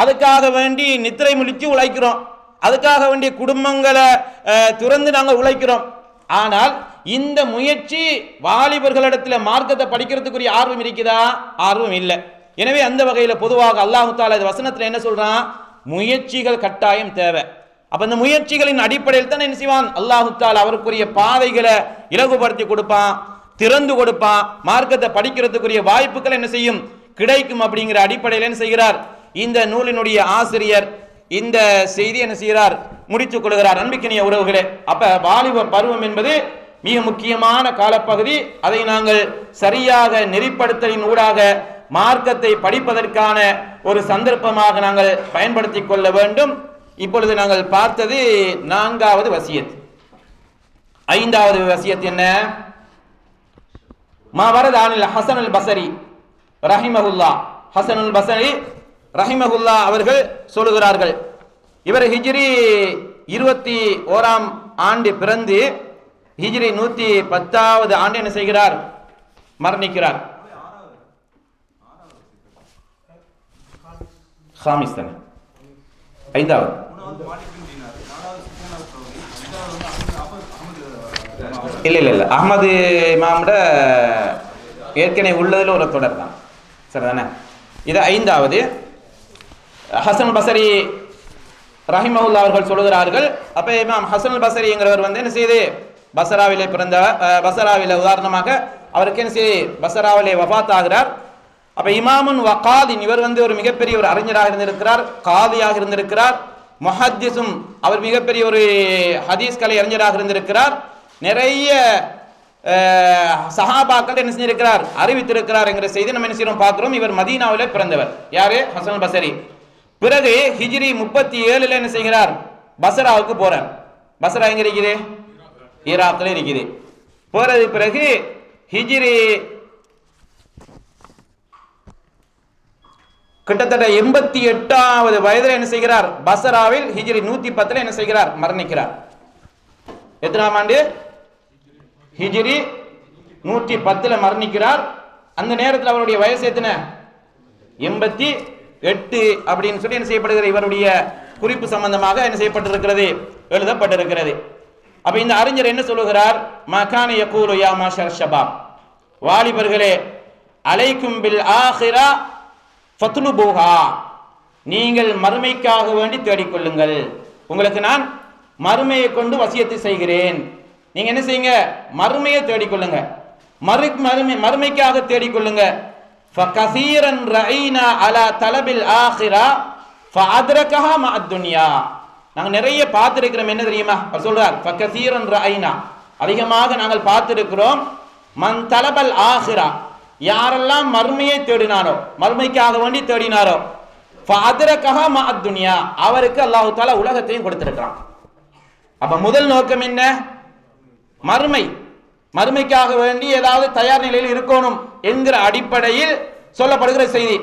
அதுக்காக வேண்டி நித்திரை முழிச்சு உழைக்கிறோம், அதுக்காக வேண்டிய குடும்பங்களை துறந்து நாங்கள் உழைக்கிறோம். ஆனால் இந்த முயற்சி வாலிபர்களிடத்தில் மார்க்கத்தை படிக்கிறதுக்குரிய ஆர்வம் இருக்குதா? ஆர்வம் இல்லை. எனவே அந்த வகையில் பொதுவாக அல்லாஹு தஆலா இந்த வசனத்தில் என்ன சொல்றான், முயற்சிகள் கட்டாயம் தேவை. அப்ப இந்த முயற்சிகளின் அடிப்படையில் தான் என்ன செய்வான், அல்லாஹு தஆலா அவருக்குரிய பாதைகளை இலகுபடுத்தி கொடுப்பான், திறந்து கொடுப்பான், மார்க்கத்தை படிக்கிறதுக்குரிய வாய்ப்புகள் என்ன செய்யும், கிடைக்கும். அப்படிங்கிற அடிப்படையில் என்ன செய்கிறார் இந்த நூலினுடைய ஆசிரியர் இந்த செய்தி என்ன செய்கிறார், முடித்துக் கொள்கிறார். அன்பிக்கினிய உறவுகளே, அப்ப வாலிப பருவம் என்பது மிக முக்கியமான காலப்பகுதி. அதை நாங்கள் சரியாக நெறிப்படுத்தலின் ஊடாக மார்க்கத்தை படிப்பதற்கான ஒரு சந்தர்ப்பமாக நாங்கள் பயன்படுத்தி கொள்ள வேண்டும். இப்பொழுது நாங்கள் பார்த்தது 4வது வசியத். 5வது வசியத் என்ன, மாவரதானில் ஹசனுல் பஸரி ரஹிமஹுல்லா. ஹசனுல் பஸரி ரஹிமஹுல்லா அவர்கள் சொல்லுகிறார்கள், இவர் ஹிஜ்ரி 21ஆம் ஆண்டு பிறந்து ஹிஜ்ரி 110வது ஆண்டு என்ன செய்கிறார், மரணிக்கிறார். ஹாமிஸ்தான் 5வது. இல்ல அஹ்மது இமாமோட ஏற்கனவே உள்ளதில் ஒரு தொடர் தான், சரிதானே? இது 5வது. ஹசன் பஸரி ரஹிமஹுல்லா அவர்கள் சொல்லுகிறார்கள், அப்ப இமாம் ஹசன் பஸரி என்கிறவர் என்ன செய்து பஸராவிலே பிறந்த, பஸராவிலே உதாரணமாக அவருக்கு என்ன செய்து பஸராவிலே வஃபாத் ஆகிறார். அப்ப இமாமுன் வகாதின், இவர் ஒரு மிகப்பெரிய ஒரு அறிஞராக இருந்திருக்கிறார், காதியாக இருந்திருக்கிறார். முஹத்திஸும், அவர் மிகப்பெரிய ஒரு ஹதீஸ் கலை அறிஞராக இருந்திருக்கிறார். நிறைய சஹாபாக்கள் என்ன செஞ்சிருக்கிறார், அறிவித்திருக்கிறார் என்கிற செய்தி நம்ம என்ன செய்யறோம் பார்க்கிறோம். இவர் மதீனாவிலே பிறந்தவர். யாரு, ஹசன் பஸரி. பிறகு ஹிஜ்ரி 37 என்ன செய்கிறார், பஸராவுக்கு போறார். பஸரா எங்க இருக்குது, ஈராக்ல இருக்குது. போறது பிறகு ஹிஜ்ரி கிட்டத்தட்ட 88வது வயதில் என்ன செய்கிறார், பஸராவில் ஹிஜ்ரி 110 என்ன செய்கிறார், மரணிக்கிறார். எத்தனாம் ஆண்டு, ஹிஜ்ரி 110 மரணிக்கிறார். அந்த நேரத்தில் அவருடைய வயசு எத்தனை, 88 அப்படின்னு சொல்லி என்ன செய்யப்படுகிறது, இவருடைய குறிப்பு சம்பந்தமாக என்ன செய்யப்பட்டிருக்கிறது, எழுதப்பட்டிருக்கிறது. அப்ப இந்த அறிஞர் என்ன சொல்லுகிறார், மகான யகூலு யா மாஷர் ஷபாப், வாலிபர்களே, அலைக்கும் பில் ஆஹிரா ஃபத்லுபூஹா, நீங்கள் மறுமைக்காக வேண்டி தேடிக்கொள்ளுங்கள். உங்களுக்கு நான் மறுமையை கொண்டு வசியத்தை செய்கிறேன். நீங்க என்ன செய்யுங்க, மறுமையை தேடிக்கொள்ளுங்க, மறுமைக்காக தேடிக்கொள்ளுங்க. ஃபகஸீரன் ரஐனா அலா தலபில் ஆஹிரா ஃபஅத்ரகஹா மஅத் துன்யா, நாங்க நிறைய பார்த்திருக்கிறோம். என்ன தெரியுமா அவர் சொல்றார், ஃபகஸீரன் ரஐனா, அதிகமாக நாங்கள் பார்த்திருக்கிறோம். மன் தலபல் ஆஹிரா, யாரெல்லாம் மறுமையை தேடினாரோ, மறுமைக்காக வேண்டி தேடினாரோ, ஃபஅத்ரகஹா மஅத் துன்யா, அவருக்கு அல்லாஹ் தஆலா உலகத்தையும் கொடுத்திருக்கிறான். அப்ப முதல் நோக்கம் என்ன, மறுமை, மறுமைக்காக வேண்டி ஏதாவது தயார் நிலையில் இருக்கணும் என்கிற அடிப்படையில் சொல்லப்படுகிற செய்தி.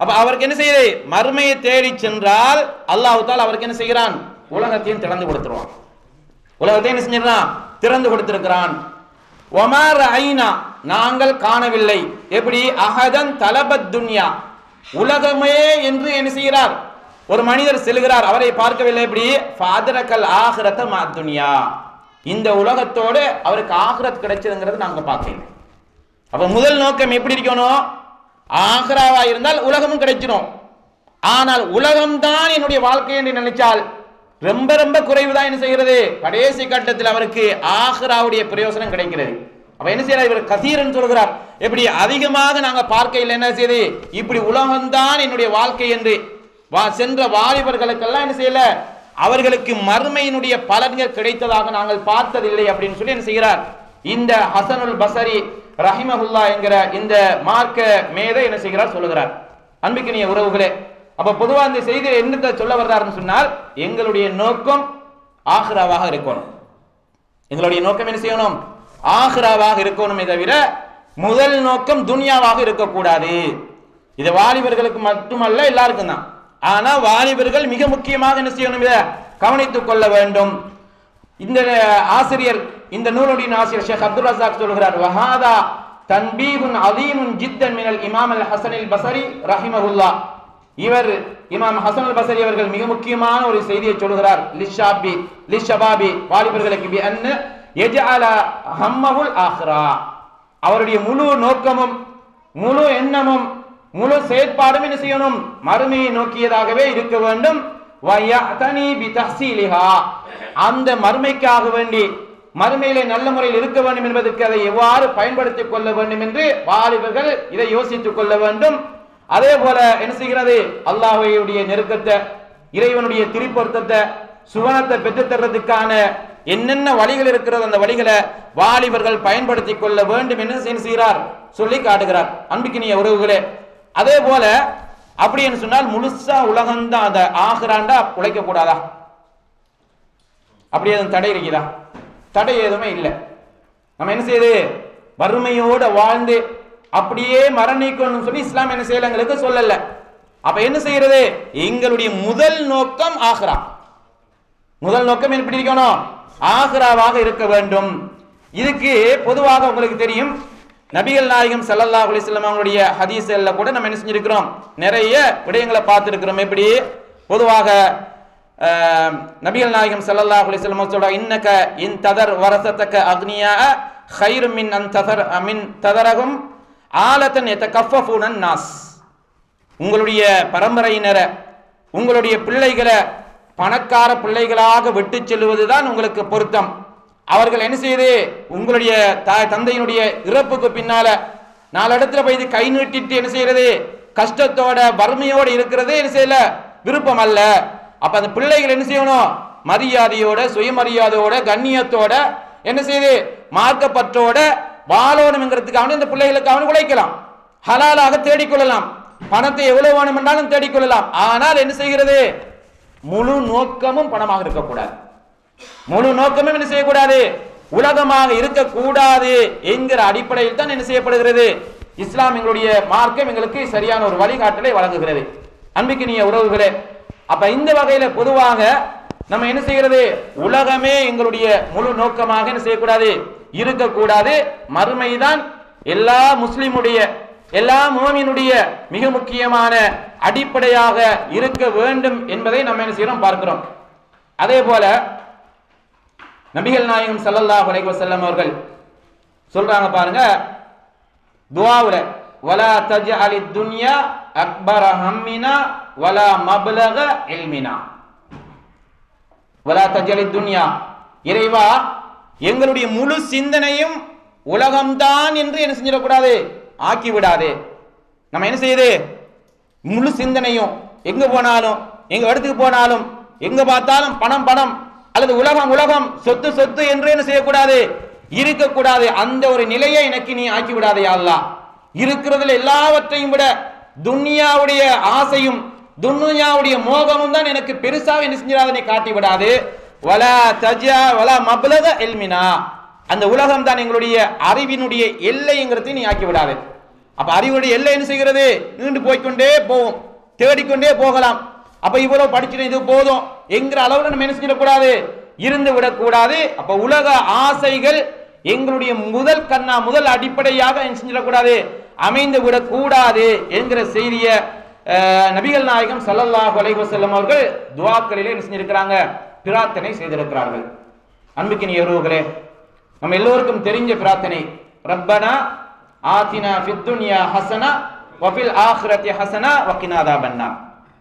அப்ப அவருக்கு என்ன செய்யுது, மறுமையை தேடி சென்றால் அல்லாஹ் தஆலா அவருக்கு என்ன செய்கிறான், உலகத்தையும் திறந்து கொடுத்துருவான். உலகத்தையும் என்ன செஞ்சிடறான், திறந்து கொடுத்திருக்கிறான். வமா ரஐனா, நாங்கள் காணவில்லை. எப்படி, அஹதன் தலபத் துன்யா, உலகமே என்று என்ன செய்கிறார், ஒரு மனிதர் செல்கிறார், அவரை பார்க்கவில்லை. எப்படி, ஃபஅத்ரகல் ஆஹிரத மஅத் துன்யா, இந்த உலகத்தோடு அவருக்கு ஆகிரத் கிடைச்சதுங்கிறது நாங்க பார்க்கல. அப்ப முதல் நோக்கம் எப்படி இருக்கணும், ஆகிராவா இருந்தால் உலகமும் கிடைச்சிடும். ஆனால் உலகம்தான் என்னுடைய வாழ்க்கை என்று நினைச்சால் ரொம்ப ரொம்ப குறைவுதான் என்ன செய்கிறது, கடைசி கட்டத்தில் அவருக்கு ஆகிராவுடைய பிரயோசனம் கிடைக்கிறது. அப்ப என்ன செய்யறார், இவர் கசீரன் சொல்கிறார், எப்படி அதிகமாக நாங்க பார்க்கையில் என்ன செய்யுது, இப்படி உலகம்தான் என்னுடைய வாழ்க்கை என்று சென்ற வாலிபர்களுக்கெல்லாம் என்ன செய்யல, அவர்களுக்கு மறுமையினுடைய பலன்கள் கிடைத்ததாக நாங்கள் பார்த்ததில்லை அப்படின்னு சொல்லி என்ன செய்கிறார் இந்த ஹசனுல் பஸரி ரஹிமஹுல்லா என்கிற இந்த மார்க்க மேதை என்ன செய்கிறார் சொல்லுகிறார். அன்பிக்கினிய உறவுகளே, அப்ப பொதுவா இந்த செய்தி என்னத்தை சொல்ல வர்றாருன்னு சொன்னால், எங்களுடைய நோக்கம் ஆஹ்ராவாக இருக்கணும். எங்களுடைய நோக்கம் என்ன செய்யணும்? ஆஹ்ராவாக இருக்கணுமே தவிர முதல் நோக்கம் துன்யாவாக இருக்கக்கூடாது. இது வாலிபர்களுக்கு மட்டுமல்ல, எல்லாருக்கும் தான். ஆனா வாலிபர்கள் மிக முக்கியமாக என்ன செய்யணும், இதை கவனித்துக் கொள்ள வேண்டும். இந்த ஆசிரியர், இந்த நூலுடைய ஆசிரியர் ஷேக் அப்துல் ரஸாக் சொல்கிறார், வஹாதா தன்பீஹுன் அதீமுன் ஜித்தன் மினல் இமாம் அல் ஹஸனில் பஸரி ரஹிமஹுல்லாஹ். இவர் இமாம் ஹசன் அல் பஸரி அவர்கள் மிக முக்கியமான ஒரு செய்தியை சொல்கிறார். லிஷபாபி வாலிபர்களுக்கு பி அன்ன யஜஅல ஹம்மஹுல் ஆஹிரா. அவருடைய முழு நோக்கமும் முழு எண்ணமும் முழு செயற்பாடும் என்ன செய்யணும்? மறுமையை நோக்கியதாகவே இருக்க வேண்டும். வயஅதனி பிதஹ்சீலிஹா. அந்த மறுமைக்காக வேண்டி மறுமையிலே நல்ல முறையில் இருக்க வேண்டும் என்பதற்கு அதை எவ்வாறு பயன்படுத்திக் கொள்ள வேண்டும் என்று வாலிபர்கள் இதை யோசித்துக் கொள்ள வேண்டும். அதே போல என்ன செய்கிறது? அல்லாஹ்வுடைய நெருக்கத்தை, இறைவனுடைய திருப்பொருத்தத்தை, சுவனத்தை பெற்றுத் தர்றதுக்கான என்னென்ன வழிகள் இருக்கிறது அந்த வழிகளை வாலிபர்கள் பயன்படுத்திக் கொள்ள வேண்டும் என்று செய்கிறார், சொல்லி காட்டுகிறார். அன்பிக்கினிய உறவுகளே, அதே போல அப்படி என்று சொன்னால் முழுசா உலகம்தான் அதை ஆகிறாண்டா உழைக்க கூடாதா? அப்படி எதுவும் தடை இருக்குதா? தடை எதுவுமே இல்லை. நம்ம என்ன செய்யுது? வறுமையோட வாழ்ந்து அப்படியே மரணிக்கணும்னு சொல்லி இஸ்லாம் என்ன செய்யல, எங்களுக்கு சொல்லல. அப்ப என்ன செய்யறது? எங்களுடைய முதல் நோக்கம் ஆஹ்ரா. முதல் நோக்கம் எப்படி இருக்கணும்? ஆஹ்ராவாக இருக்க வேண்டும். இதுக்கு பொதுவாக உங்களுக்கு தெரியும், நபிகள் நாயகம் ஸல்லல்லாஹு அலைஹி வஸல்லம் அவங்களுடைய ஹதீஸ்ல கூட நம்ம என்ன செஞ்சிருக்கிறோம், நிறைய விடயங்களை பார்த்திருக்கிறோம். எப்படி பொதுவாக நபிகள் நாயகம் ஸல்லல்லாஹு அலைஹி வஸல்லம் சொல்றாங்க, இன்னக இன் ததர் வரசதக அக்னியா கைரும் மின் அன் ததர் மின் ததரகும் ஆலத்தன் யதகஃபஃபூனன் நாஸ். உங்களுடைய பரம்பரையினரை, உங்களுடைய பிள்ளைகளை பணக்கார பிள்ளைகளாக விட்டு செல்வதுதான் உங்களுக்கு பொருத்தம். அவர்கள் என்ன செய்யுது? உங்களுடைய தந்தையினுடைய இறப்புக்கு பின்னால நாலு இடத்துல போய் கை நீட்டிட்டு என்ன செய்யறது? கஷ்டத்தோட வறுமையோடு இருக்கிறது என்ன செய்யல, விருப்பம் அல்ல. அப்ப அந்த பிள்ளைகள் என்ன செய்யணும்? மரியாதையோட, சுயமரியாதையோட, கண்ணியத்தோட என்ன செய்யுது? மார்க்கப்பற்றோட வாழணும்ங்கிறதுக்காக இந்த பிள்ளைகளுக்காக உழைக்கலாம், ஹலாலாக தேடிக்கொள்ளலாம், பணத்தை எவ்வளவு வேணும் என்றாலும் தேடிக்கொள்ளலாம். ஆனால் என்ன செய்கிறது? முழு நோக்கமும் பணமாக இருக்கக்கூடாது. முழு நோக்கமும் என்ன செய்யக்கூடாது? உலகமாக இருக்கக்கூடாது என்கிற அடிப்படையில் தான் என்ன செய்யப்படுகிறது? இஸ்லாம் எங்களுடைய மார்க்கம் எங்களுக்கு சரியான ஒரு வழிகாட்டலை வழங்குகிறது. அன்பிக்கினிய உறவுகளே, அப்ப இந்த வகையில பொதுவாக நம்ம என்ன செய்கிறது? உலகமே எங்களுடைய முழு நோக்கமாக என்ன செய்யக்கூடாது, இருக்கக்கூடாது. மறுமைதான் எல்லா முஸ்லிமுடைய, எல்லா முஃமினுடைய மிக முக்கியமான அடிப்படையாக இருக்க வேண்டும் என்பதை நம்ம என்ன செய்யறோம், பார்க்கிறோம். அதே போல நபிகள் நாயகம் ஸல்லல்லாஹு அலைஹி வஸல்லம் அவர்கள் சொல்றாங்க பாருங்க துஆவுல, வலா தஜஅலித் துன்யா அக்பர ஹம்மினா வலா மப்லக இல்மினா. வலா தஜஅலித் துன்யா, இறைவா எங்களுடைய முழு சிந்தனையும் உலகம்தான் என்று என்ன செஞ்சிடக்கூடாது, ஆக்கி விடாதே. நம்ம என்ன செய்யுது? முழு சிந்தனையும் எங்க போனாலும், எங்க இடத்துக்கு போனாலும், எங்க பார்த்தாலும் பணம் பணம் அல்லது உலகம் உலகம், சொத்து சொத்து என்று என்ன செய்யக்கூடாது, இருக்கக்கூடாது. அந்த ஒரு நிலையை எனக்கு நீ ஆக்கி விடாதே அல்லாஹ். இருக்கிறதுல எல்லாவற்றையும் விட துன்யாவுடைய ஆசையும் துன்யாவுடைய மோகமும் தான் எனக்கு பெருசாக என்ன செஞ்சிடாத நீ காட்டி விடாது. வலா தஜா வலா மப்லக இல்மினா, அந்த உலகம் தான் எங்களுடைய அறிவினுடைய எல்லைங்கிறதை நீ ஆக்கி விடாது. அப்ப அறிவுடைய எல்லை என்ன செய்கிறது? நீண்டு போய்கொண்டே போவோம், தேடிக்கொண்டே போகலாம். அப்ப இவ்வளவு படிச்சுட்டு இது போதும் என்கிற அளவுல நம்ம என்ன செஞ்சிடக்கூடாது, இருந்து விடக்கூடாது. அப்ப உலக ஆசைகள் எங்களுடைய முதல் கண்ணா, முதல் அடிப்படையாக என்ன செஞ்சிடக்கூடாது, அமைந்து விடக்கூடாது என்கிற செய்தியை நபிகள் நாயகம் ஸல்லல்லாஹு அலைஹி வஸல்லம் அவர்கள் துஆக்களிலே என்ன செஞ்சிருக்கிறாங்க, பிரார்த்தனை செய்திருக்கிறார்கள். அன்புக்கினிய உறவுகளே, நம்ம எல்லோருக்கும் தெரிஞ்ச பிரார்த்தனை, ரப்பனா ஆத்தினா ஃபித் துன்யா ஹஸனா வஃபில் ஆখিরাতি ஹஸனா வகினா அஸாபன்னார்.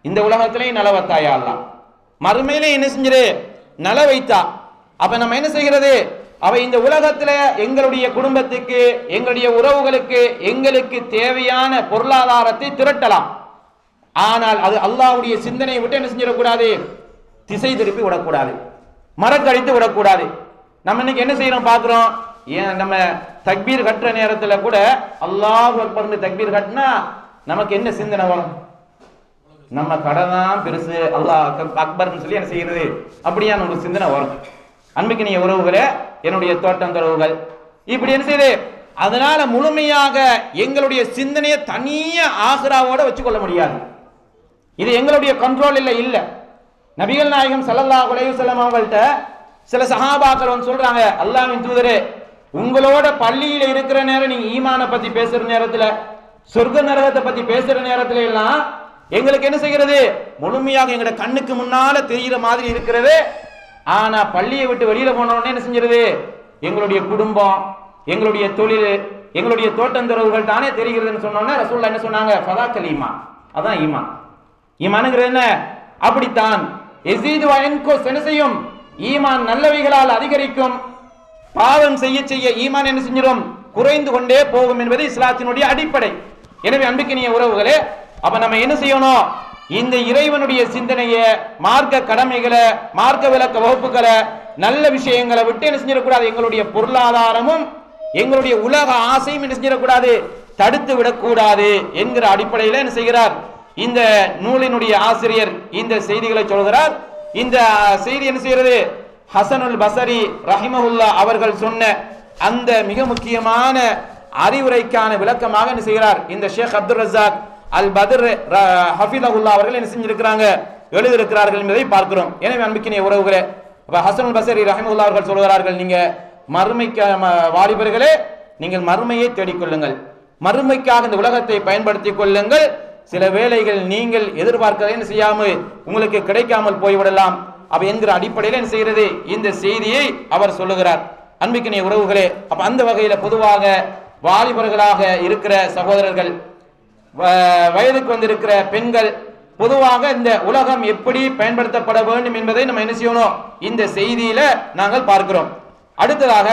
இந்த உலகத்திலே நலவத்தாயா அல்லாஹ், மறுமையிலே என்ன செஞ்சிரு, நல வைத்தா. அப்ப நம்ம என்ன செய்கிறது? அவ இந்த உலகத்துல எங்களுடைய குடும்பத்துக்கு, எங்களுடைய உறவுகளுக்கு, எங்களுக்கு தேவையான பொருளாதாரத்தை திரட்டலாம். ஆனால் அது அல்லாஹ்வுடைய சிந்தனையை விட்டு என்ன செஞ்சிடக்கூடாது, திசை திருப்பி விடக்கூடாது, மறக்கடித்து விடக்கூடாது. நம்ம இன்னைக்கு என்ன செய்யறோம் பார்க்கிறோம். ஏன் நம்ம தக்பீர் கட்டுற நேரத்தில் கூட அல்லாஹ் அக்பர்னு தக்பீர் கட்டினா நமக்கு என்ன சிந்தனை வரும்? நம்ம கடை தான் பெருசு, அல்லாஹ் அக்பர்னு சொல்லி என்ன செய்யறது, அப்படியான ஒரு சிந்தனை வரும். அன்புக்கினிய உறவுகளே, என்னுடைய தோட்டந்தரவுகள் இப்படி என்ன செய்யுது. அதனால முழுமையாக எங்களுடைய சிந்தனையை தனிய ஆக்ராவோட வச்சுக்கொள்ள முடியாது. இது எங்களுடைய கண்ட்ரோல் இல்ல. நபிகள் நாயகம் ஸல்லல்லாஹு அலைஹி வஸல்லம் அவங்கள்ட்ட சில சஹாபாக்கள் வந்து சொல்றாங்க, அல்லாஹ்வின் தூதரே, உங்களோட பள்ளியில இருக்கிற நேரம் நீங்க ஈமான பத்தி பேசுற நேரத்துல, சொர்க்க நரகத்தை பத்தி பேசுற நேரத்துல எல்லாம் எங்களுக்கு என்ன செய்கிறது, முழுமையாக எங்களோட கண்ணுக்கு முன்னால தெரிகிற மாதிரி இருக்கிறது. ஆனா பள்ளியை விட்டு வெளியில போன உடனே என்ன செஞ்சிருது, எங்களுடைய குடும்பம், எங்களுடைய தொழில், எங்களுடைய தோட்டந்தரவுகள் தானே தெரிகிறதுன்னு சொன்னோன்னே ரசூலுல்லாஹ் என்ன சொன்னாங்க, ஃபதாக்கல் ஈமான். அதான் ஈமான். ஈமானுங்கிறது என்ன? அப்படித்தான் யஸீது வ யன்குஸ், என்ன செய்யும், ஈமான் நல்லவைகளால் அதிகரிக்கும், பாவம் செய்ய செய்ய ஈமான் என்ன செஞ்சிடும், குறைந்து கொண்டே போகும் என்பது இஸ்லாத்தினுடைய அடிப்படை. எனவே அன்புக்கினிய உறவுகளே, அப்ப நம்ம என்ன செய்யணும், இந்த இறைவனுடைய சிந்தனையை, மார்க்க கடமைகளை, மார்க்க விளக்க வகுப்புகளை, நல்ல விஷயங்களை விட்டு என்ன செஞ்சிடக்கூடாது, எங்களுடைய பொருளாதாரமும் எங்களுடைய உலக ஆசையும் என்ன செஞ்சிடக்கூடாது, தடுத்து விடக்கூடாது என்கிற அடிப்படையில் என்ன செய்கிறார் இந்த நூலினுடைய ஆசிரியர் இந்த செய்திகளை சொல்கிறார். இந்த செய்தி என்ன செய்கிறது, ஹசனுல் பஸரி ரஹிமஹுல்லா அவர்கள் சொன்ன அந்த மிக முக்கியமான அறிவுரைக்கான விளக்கமாக என்ன செய்கிறார் இந்த ஷேக் அப்துல் ரஸாக் அல் பத்ர் ஹஃபிதஹுல்லா அவர்கள் என்ன செஞ்சிருக்கிறாங்க, எழுதியிருக்கிறார்கள் என்பதை பார்க்கிறோம். எனவே அன்புக்கினிய உறவுகளே, ஹசனுல் பஸரி ரஹிமஹுல்லா அவர்கள் சொல்கிறார்கள், நீங்க மறுமைக்கு வாலிபர்களே, நீங்கள் மறுமையை தேடிக்கொள்ளுங்கள், மறுமைக்காக இந்த உலகத்தை பயன்படுத்திக் கொள்ளுங்கள். சில வேளைகள் நீங்கள் எதிர்பார்க்கதை என்ன செய்யாமல் உங்களுக்கு கிடைக்காமல் போய்விடலாம். அப்ப என்கிற அடிப்படையில் என்ன செய்கிறது இந்த செய்தியை அவர் சொல்லுகிறார். அன்புக்கினிய உறவுகளே, அப்ப அந்த வகையில பொதுவாக வாலிபர்களாக இருக்கிற சகோதரர்கள், வயதுக்கு வந்திருக்கிற பெண்கள், பொதுவாக இந்த உலகம் எப்படி பயன்படுத்தப்பட வேண்டும் என்பதை நம்ம என்ன செய்யணும் இந்த செய்தியில நாங்கள் பார்க்கிறோம். அடுத்ததாக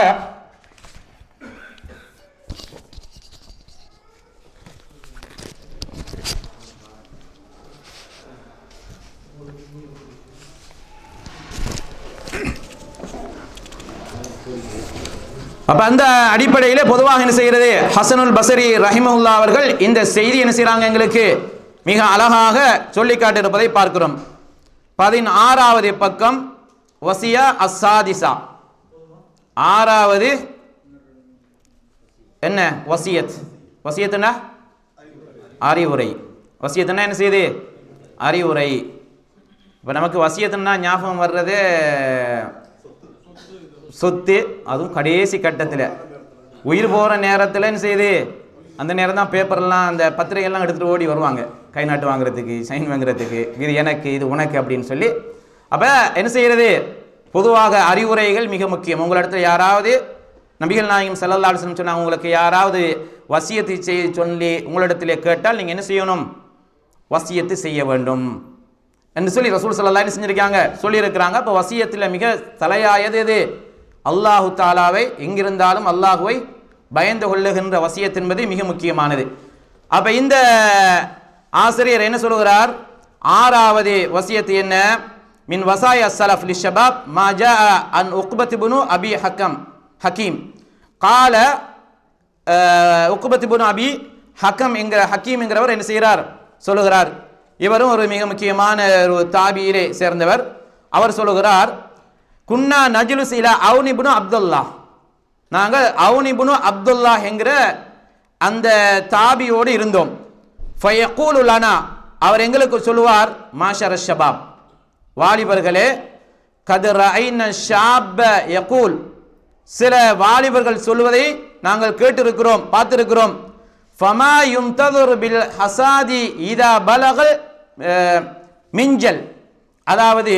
அப்ப அந்த அடிப்படையில பொதுவாக என்ன செய்கிறது, ஹசனுல் பஸரி ரஹிமஹுல்லா அவர்கள் இந்த செய்தி என்ன செய்றாங்க, எங்களுக்கு மிக அழகாக சொல்லி காட்டியிருப்பதை பார்க்கிறோம். 16வது பக்கம், வசியா அஸ்ஸாதிஸா, 6வது என்ன வசியத். வசியத்துனா அறிவுரை. வசியத்துனா என்ன செய்யுது, அறிவுரை. இப்ப நமக்கு வசியத்துனா ஞாபகம் வர்றது சொத்து, அதுவும் கடைசி கட்டத்தில் உயிர் போகிற நேரத்தில் என்ன செய்யுது, அந்த நேரம் தான் பேப்பர்லாம் அந்த பத்திரிகைலாம் எடுத்துகிட்டு ஓடி வருவாங்க, கை நாட்டு வாங்குறதுக்கு, சைன் வாங்குறதுக்கு, இது எனக்கு இது உனக்கு அப்படின்னு சொல்லி. அப்போ என்ன செய்கிறது, பொதுவாக அறிவுரைகள் மிக முக்கியம். உங்களிடத்துல யாராவது, நபிகள் நாயகம் ஸல்லல்லாஹு அலைஹி வஸல்லம் சொன்னாங்க, உங்களுக்கு யாராவது வசியத்து செய்ய சொல்லி உங்களிடத்திலே கேட்டால் நீங்கள் என்ன செய்யணும், வசியத்து செய்ய வேண்டும் என்று சொல்லி ரசூல் ஸல்லல்லாஹு அலைஹி வஸல்லம் செஞ்சிருக்காங்க, சொல்லியிருக்கிறாங்க. அப்போ வசியத்தில் மிக தலையாயது எது, அல்லாஹு தாலாவை எங்கிருந்தாலும் அல்லாஹுவை பயந்து கொள்ளுகின்ற வசியத் என்பது மிக முக்கியமானது. அப்ப இந்த ஆசிரியர் என்ன சொல்கிறார், 6வது வசியத் என்ன, மின் வசாய ஸலஃப் லிஷபாப் மா ஜாஅ அன் உக்பத் இப்னு அபி ஹக்கீம் கால. உக்பத் இப்னு அபி ஹக்கீம் என்கிறவர் என்ன செய்கிறார் சொல்லுகிறார், இவரும் ஒரு மிக முக்கியமான ஒரு தாபியிலே சேர்ந்தவர். அவர் சொல்லுகிறார், குன்னா நஜ்லுஸ் இலா அவுன் இப்னு அப்துல்லா, நாங்கள் அவுன் இப்னு அப்துல்லா என்கிற அந்த தாபியோடு இருந்தோம். ஃபயகூலு லனா, அவர் எங்களுக்கு சொல்லுவார், மாஷர ஷபாப், வாலிபர்களே, கத் ரஅய்ன ஷாப்ப யகூல், சில வாலிபர்கள் சொல்வதை நாங்கள் கேட்டிருக்கிறோம், பார்த்திருக்கிறோம். ஃபமா யும்ததுர் பில் ஹசாதி இதா பலகல் மிஞ்சல், அதாவது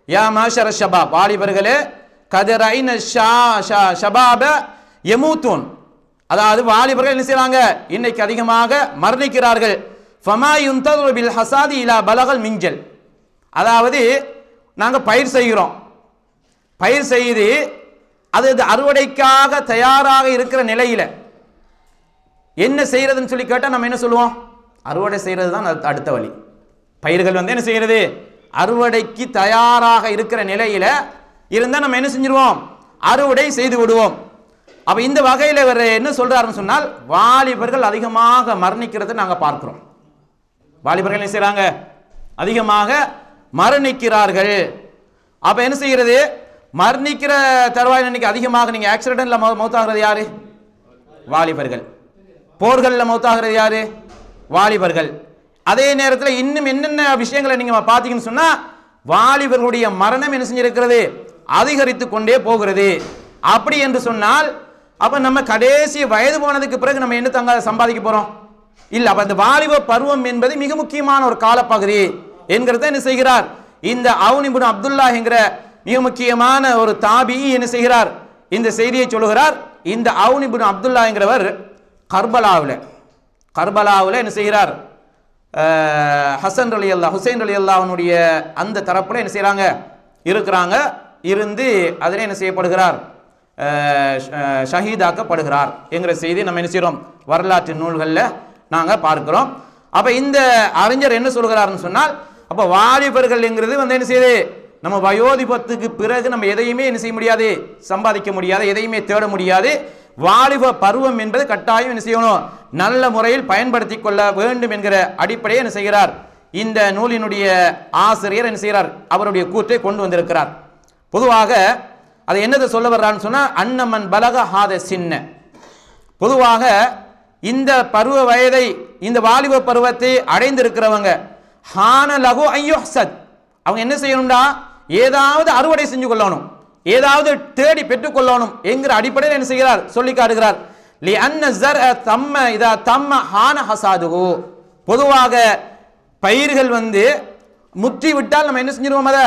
யா மாஷர ஷபாப், வாலிபர்களே, கதரைன ஷபாப யமூத்தூன், அதாவது வாலிபர்கள் என்ன செய்றாங்க, இன்னைக்கு அதிகமாக மரணிக்கிறார்கள். ஃபமா யும்ததுர் பில் ஹசாதி இலா பலகல் மிஞ்சல், அதாவது நாங்கள் பயிர் செய்கிறோம், பயிர் செய்து அது அறுவடைக்காக தயாராக இருக்கிற நிலையில் என்ன செய்யறதுன்னு சொல்லி கேட்டால் நம்ம என்ன சொல்லுவோம், அறுவடை செய்கிறது தான் அடுத்த வழி. பயிர்கள் என்ன செய்கிறது, அறுவடைக்கு தயாராக இருக்கிற நிலையில இருந்தால் நம்ம என்ன செஞ்சிருவோம், அறுவடை செய்து விடுவோம். அப்ப இந்த வகையில் இவர் என்ன சொல்றாருன்னு சொன்னால், வாலிபர்கள் அதிகமாக மரணிக்கிறதை நாங்கள் பார்க்கிறோம். வாலிபர்கள் என்ன செய்யறாங்க, அதிகமாக மரணிக்கிறார்கள். அப்ப என்ன செய்கிறது, மரணிக்கிற தருவாயில் இன்னைக்கு அதிகமாக நீங்க ஆக்சிடென்ட்ல மௌத்தாகிறது யாரு, வாலிபர்கள். போர்களில் மௌத்தாகிறது யாரு, வாலிபர்கள். அதே நேரத்தில் இன்னும் என்னென்ன விஷயங்களை நீங்க பார்த்தீங்கன்னு சொன்னா, வாலிபர்களுடைய மரணம் என்ன செஞ்சிருக்கிறது, அதிகரித்து கொண்டே போகிறது. அப்படி என்று சொன்னால் அப்ப நம்ம கடைசி வயது போனதுக்கு பிறகு நம்ம என்ன தங்க சம்பாதிக்க போறோம் இல்ல. அப்ப அந்த வாலிப பருவம் என்பது மிக முக்கியமான ஒரு காலப்பகுதி என்கிறத என்ன செய்கிறார், இந்த அவுன் இப்னு அப்துல்லாஹ் என்கிற மிக முக்கியமான ஒரு தாபி என்ன செய்கிறார், இந்த செய்தியை சொல்லுகிறார். இந்த அவுன் இப்னு அப்துல்லாஹ் என்கிறவர் கர்பலாவில் என்ன செய்கிறார், ஹுசைன் ரலியல்லாஹுனுடைய அந்த தரப்புல என்ன செய்யறாங்க, இருக்கிறாங்க. இருந்து அதில் என்ன செய்யப்படுகிறார், ஷஹீதாக்கப்படுகிறார் என்கிற செய்தி நம்ம என்ன செய்யறோம், வரலாற்று நூல்களில் நாங்கள் பார்க்கிறோம். அப்ப இந்த அறிஞர் என்ன சொல்கிறார்னு சொன்னால், அப்ப வாலிபர்கள் என்கிறது வந்து என்ன செய்யுது, நம்ம வயோதிபத்துக்கு பிறகு நம்ம எதையுமே என்ன செய்ய முடியாது, சம்பாதிக்க முடியாது, எதையுமே தேட முடியாது. வாலிப பருவம் என்பது கட்டாயம் என்ன செய்யணும், நல்ல முறையில் பயன்படுத்தி கொள்ள வேண்டும் என்கிற அடிப்படையை என்ன செய்கிறார், இந்த நூலினுடைய ஆசிரியர் என்ன செய்கிறார், அவருடைய கூற்றை கொண்டு வந்திருக்கிறார். பொதுவாக அதை என்னதை சொல்ல வர்றான்னு சொன்னா, அன்னமன் பலக ஹாத சின்ன, பொதுவாக இந்த பருவ வயதை, இந்த வாலிப பருவத்தை அடைந்திருக்கிறவங்க ஹான லகு ஐயுஹ்சத், அவங்க என்ன செய்யணும்டா, ஏதாவது அறுவடை செஞ்சு கொள்ளணும், ஏதாவது தேடி பெற்றுக் கொள்ளணும் என்கிற அடிப்படையில் என்ன செய்கிறார், சொல்லி காட்டுகிறார். லி அன்ன ஸர்அ தம்ம இதா தம்ம ஹான ஹஸாதுஹு, பொதுவாக பயிர்கள் வந்து முற்றி விட்டால் நம்ம என்ன செஞ்சிருவோம், அதை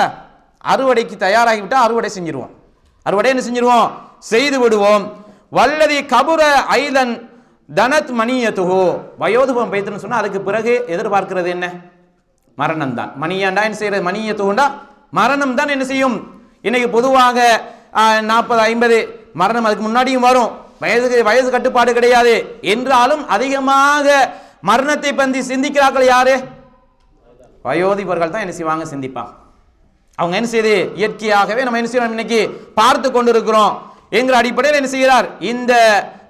அறுவடைக்கு தயாராகி விட்டால் அறுவடை செஞ்சிருவோம், அறுவடை என்ன செஞ்சிருவோம், செய்து விடுவோம். வல்லதி கபுர ஐலன் தனத் மணியத்துஹு, வயோதிபம் பைத்துன்னு சொன்னா அதுக்கு பிறகு எதிர்பார்க்கிறது என்ன, மரணம் தான். மணியாண்டா என்ன செய்யறது, மணியத்துண்டா மரணம் தான் என்ன செய்யும். இன்னைக்கு பொதுவாக 40-50 மரணம் அதுக்கு முன்னாடியும் வரும், வயது கட்டுப்பாடு கிடையாது. என்றாலும் அதிகமாக மரணத்தை பற்றி சிந்திக்கிறார்கள் யாரு, வயோதிபர்கள் தான் என்ன செய்வாங்க, சிந்திப்பாங்க. அவங்க என்ன செய்யுது, இயற்கையாகவே நம்ம என்ன செய்யறோம், இன்னைக்கு பார்த்து கொண்டிருக்கிறோம் என்கிற அடிப்படையில் என்ன செய்கிறார், இந்த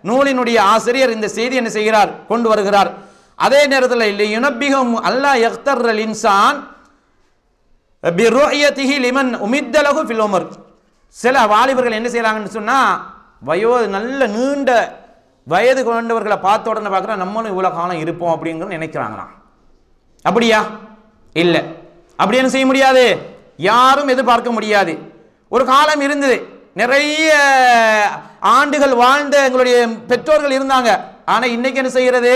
நூலினுடைய ஆசிரியர் இந்த செய்தி என்ன செய்கிறார், கொண்டு வருகிறார். அதே நேரத்தில் இல்லை யுனப்பிஹும் அல்லா யக்தர்ரல் இன்சான் பிருயதிஹி லிமன் உமித்தலஹு ஃபில் உமர், சில வாலிபர்கள் என்ன செய்யறாங்கன்னு சொன்னா, நல்ல நீண்ட வயது கொண்டவர்களை பார்த்த உடனே பார்க்குறா, நம்மளும் இவ்வளவு காலம் இருப்போம் அப்படிங்கிறது நினைக்கிறாங்களாம். அப்படியா, இல்லை, அப்படி என்ன செய்ய முடியாது, யாரும் எதிர்பார்க்க முடியாது. ஒரு காலம் இருந்தது, நிறைய ஆண்டுகள் வாழ்ந்த எங்களுடைய பெற்றோர்கள் இருந்தாங்க. ஆனா இன்னைக்கு என்ன செய்யறது,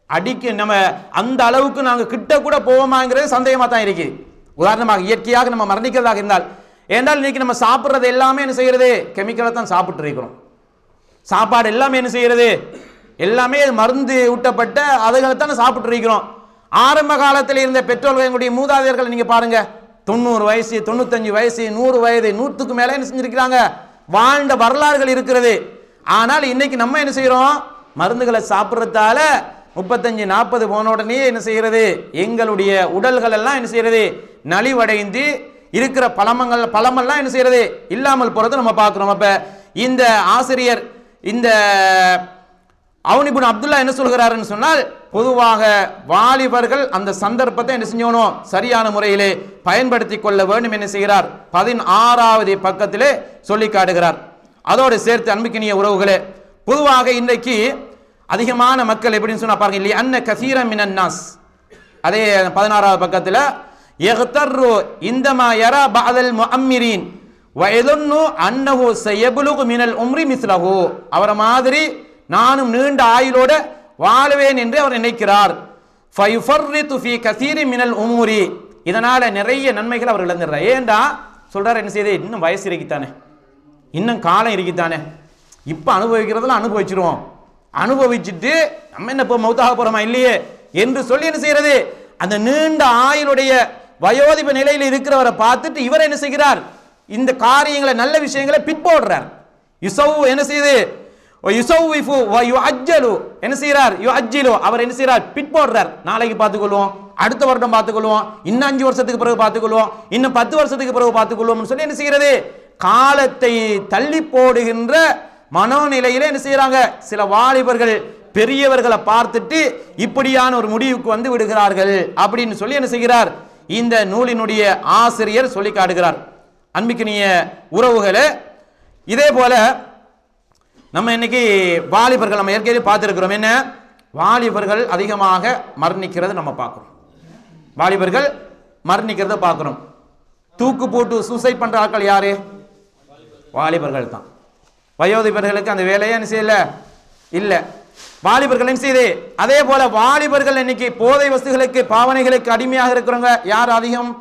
அடிக்க நம்ம அந்த அளவுக்கு நாங்க கிட்ட கூட போவோமாங்கிறது சந்தேகமா தான் இருக்கு. உதாரணமாக இயற்கையாக நம்ம மரணிக்கிறதாக இருந்தால், ஏன்றால் இன்னைக்கு நம்ம சாப்பிட்றது எல்லாமே என்ன செய்யறது, கெமிக்கலை தான் சாப்பிட்டு இருக்கிறோம். சாப்பாடு எல்லாமே என்ன செய்யறது, எல்லாமே மருந்து ஊட்டப்பட்ட அதுகளைத்தான் சாப்பிட்டு இருக்கிறோம். ஆரம்ப காலத்தில் இருந்த பெற்றோர்கள், எங்களுடைய மூதாதையர்கள் நீங்க பாருங்க, 90 வயசு 95 வயசு 100 வயது 100க்கு மேல என்ன செஞ்சிருக்கிறாங்க, வாழ்ந்த வரலாறுகள் இருக்கிறது. ஆனால் இன்னைக்கு நம்ம என்ன செய்யறோம், மருந்துகளை சாப்பிட்றதால 35-40 போன உடனே என்ன செய்யறது, எங்களுடைய உடல்கள் எல்லாம் என்ன செய்யறது, நலிவடைந்து இருக்கிற பழமெல்லாம் என்ன செய்யறது, இல்லாமல் போறது நம்ம பார்க்கிறோம். அப்ப இந்த ஆசிரியர் இந்த அவுன் இப்னு அப்துல்லா என்ன சொல்கிறாருன்னு சொன்னால், பொதுவாக வாலிபர்கள் அந்த சந்தர்ப்பத்தை என்ன செஞ்சணும், சரியான முறையிலே பயன்படுத்தி கொள்ள வேண்டும் என்ன செய்கிறார், 16வது பக்கத்திலே சொல்லி காட்டுகிறார். அதோடு சேர்த்து அன்புக்கினிய உறவுகளே, பொதுவாக இன்றைக்கு அதிகமான மக்கள் எப்படின்னு சொன்னா பாருங்க, இல்லையா அன்ன கசீர மினன் நாஸ், அதே 16வது பக்கத்தில் யக்தர்ரு இந்தமா யரா பஅதல் முஅம்மிரீன் வயதுன்னு அன்னஹு சயபுலுகு மினல் உம்ரி மிஸ்லஹு, அவரை மாதிரி நானும் நீண்ட ஆயுளோட வாழுவேன் என்று அவர் நினைக்கிறார். ஃபயுஃபர்ரிது ஃபீ கஸீரி மினல் உமூரி, இதனால நிறைய நன்மைகள் அவர் இழந்துடுறார். ஏண்டா சொல்றாரு, என்ன செய்யுது, இன்னும் வயசு இருக்குத்தானே, இன்னும் காலம் இருக்குத்தானே, இப்போ அனுபவிக்கிறதெல்லாம் அனுபவிச்சிருவோம், அனுபவிச்சுட்டு நம்ம என்ன இப்போ மௌத்தாக போறோமா இல்லையே என்று சொல்லி என்ன செய்யறது, அந்த நீண்ட ஆயுளுடைய வயோதிப நிலையில் இருக்கிறவரை பார்த்துட்டு இவர் என்ன செய்கிறார், இந்த காரியங்களை நல்ல விஷயங்களை பிற்போடுறார். யுசவு என்ன செய்யுது, யுஸவ்விஃபு வ யுஅஜ்ஜலு என்ன செய்றார்? யுஅஜ்ஜிலு அவர் என்ன செய்றார்? பிட் போடுறார். நாளைக்கு பார்த்துக்கொள்வோம், அடுத்த வருடம் பார்த்துக்கொள்வோம், இன்னும் 5 வருஷத்துக்கு பிறகு பார்த்துக்கொள்வோம், இன்னும் 10 வருஷத்துக்கு பிறகு பார்த்துக்கொள்வோம்னு சொல்லி என்ன செய்கிறது? காலத்தை தள்ளி போடுகின்ற மனோநிலையில என்ன செய்யறாங்க? சில வாலிபர்கள் பெரியவர்களை பார்த்துட்டு இப்படியான ஒரு முடிவுக்கு வந்து விடுகிறார்கள் அப்படின்னு சொல்லி என்ன செய்கிறார்? இந்த நூலினுடைய ஆசிரியர் சொல்லி காட்டுகிறார். அன்பிற்கினிய உறவுகளே, இதே போல நம்ம இன்னைக்கு வாலிபர்கள் நம்ம ஏற்கனவே பார்த்திருக்கிறோம். என்ன? வாலிபர்கள் அதிகமாக மரணிக்கிறது நம்ம பார்க்கிறோம். வாலிபர்கள் மரணிக்கிறத பார்க்கிறோம். தூக்கு போட்டு சூசைட் பண்ற ஆட்கள் யாரு? வாலிபர்கள் தான். வயோதிபர்களுக்கு அந்த வேலையை என்ன செய்யல இல்ல, வாலிபர்கள் என்ன செய்யுது? அதே போல வாலிபர்கள் இன்னைக்கு போதை வஸ்துகளுக்கு பாவனைகளுக்கு அடிமையாக இருக்கிறவங்க யார் அதிகம்?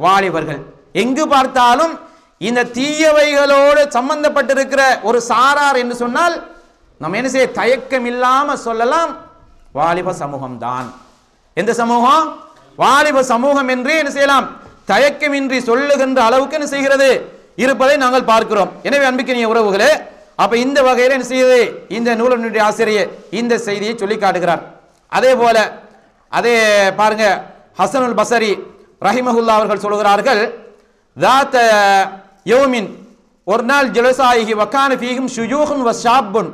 வாலிபர்கள். எங்கு பார்த்தாலும் இந்த தீயவைகளோடு சம்பந்தப்பட்டிருக்கிற ஒரு சாரார் என்று சொன்னால் நம்ம என்ன செய்ய தயக்கம் இல்லாம சொல்லலாம், வாலிப சமூகம் தான். எந்த சமூகம்? வாலிப சமூகம் என்று என்ன செய்யலாம், தயக்கமின்றி சொல்லுகின்ற அளவுக்கு என்ன செய்கிறது இருப்பதை நாங்கள் பார்க்கிறோம். எனவே அன்பிற்கினிய உறவுகளே, அப்ப இந்த வகையில் என்ன செய்யுது? இந்த நூலினுடைய ஆசிரியர் இந்த செய்தியை சொல்லி காட்டுகிறார். அதே போல அதே பாருங்க, ஹசனுல் பஸரி ரஹிமஹுல்லா அவர்கள் சொல்கிறார்கள், ذات யௌமின் ஒரு நாள் ஜலசாயிஹி வகான ஃபீஹிம் ஷுயூஹுன் வஷாப்புன்,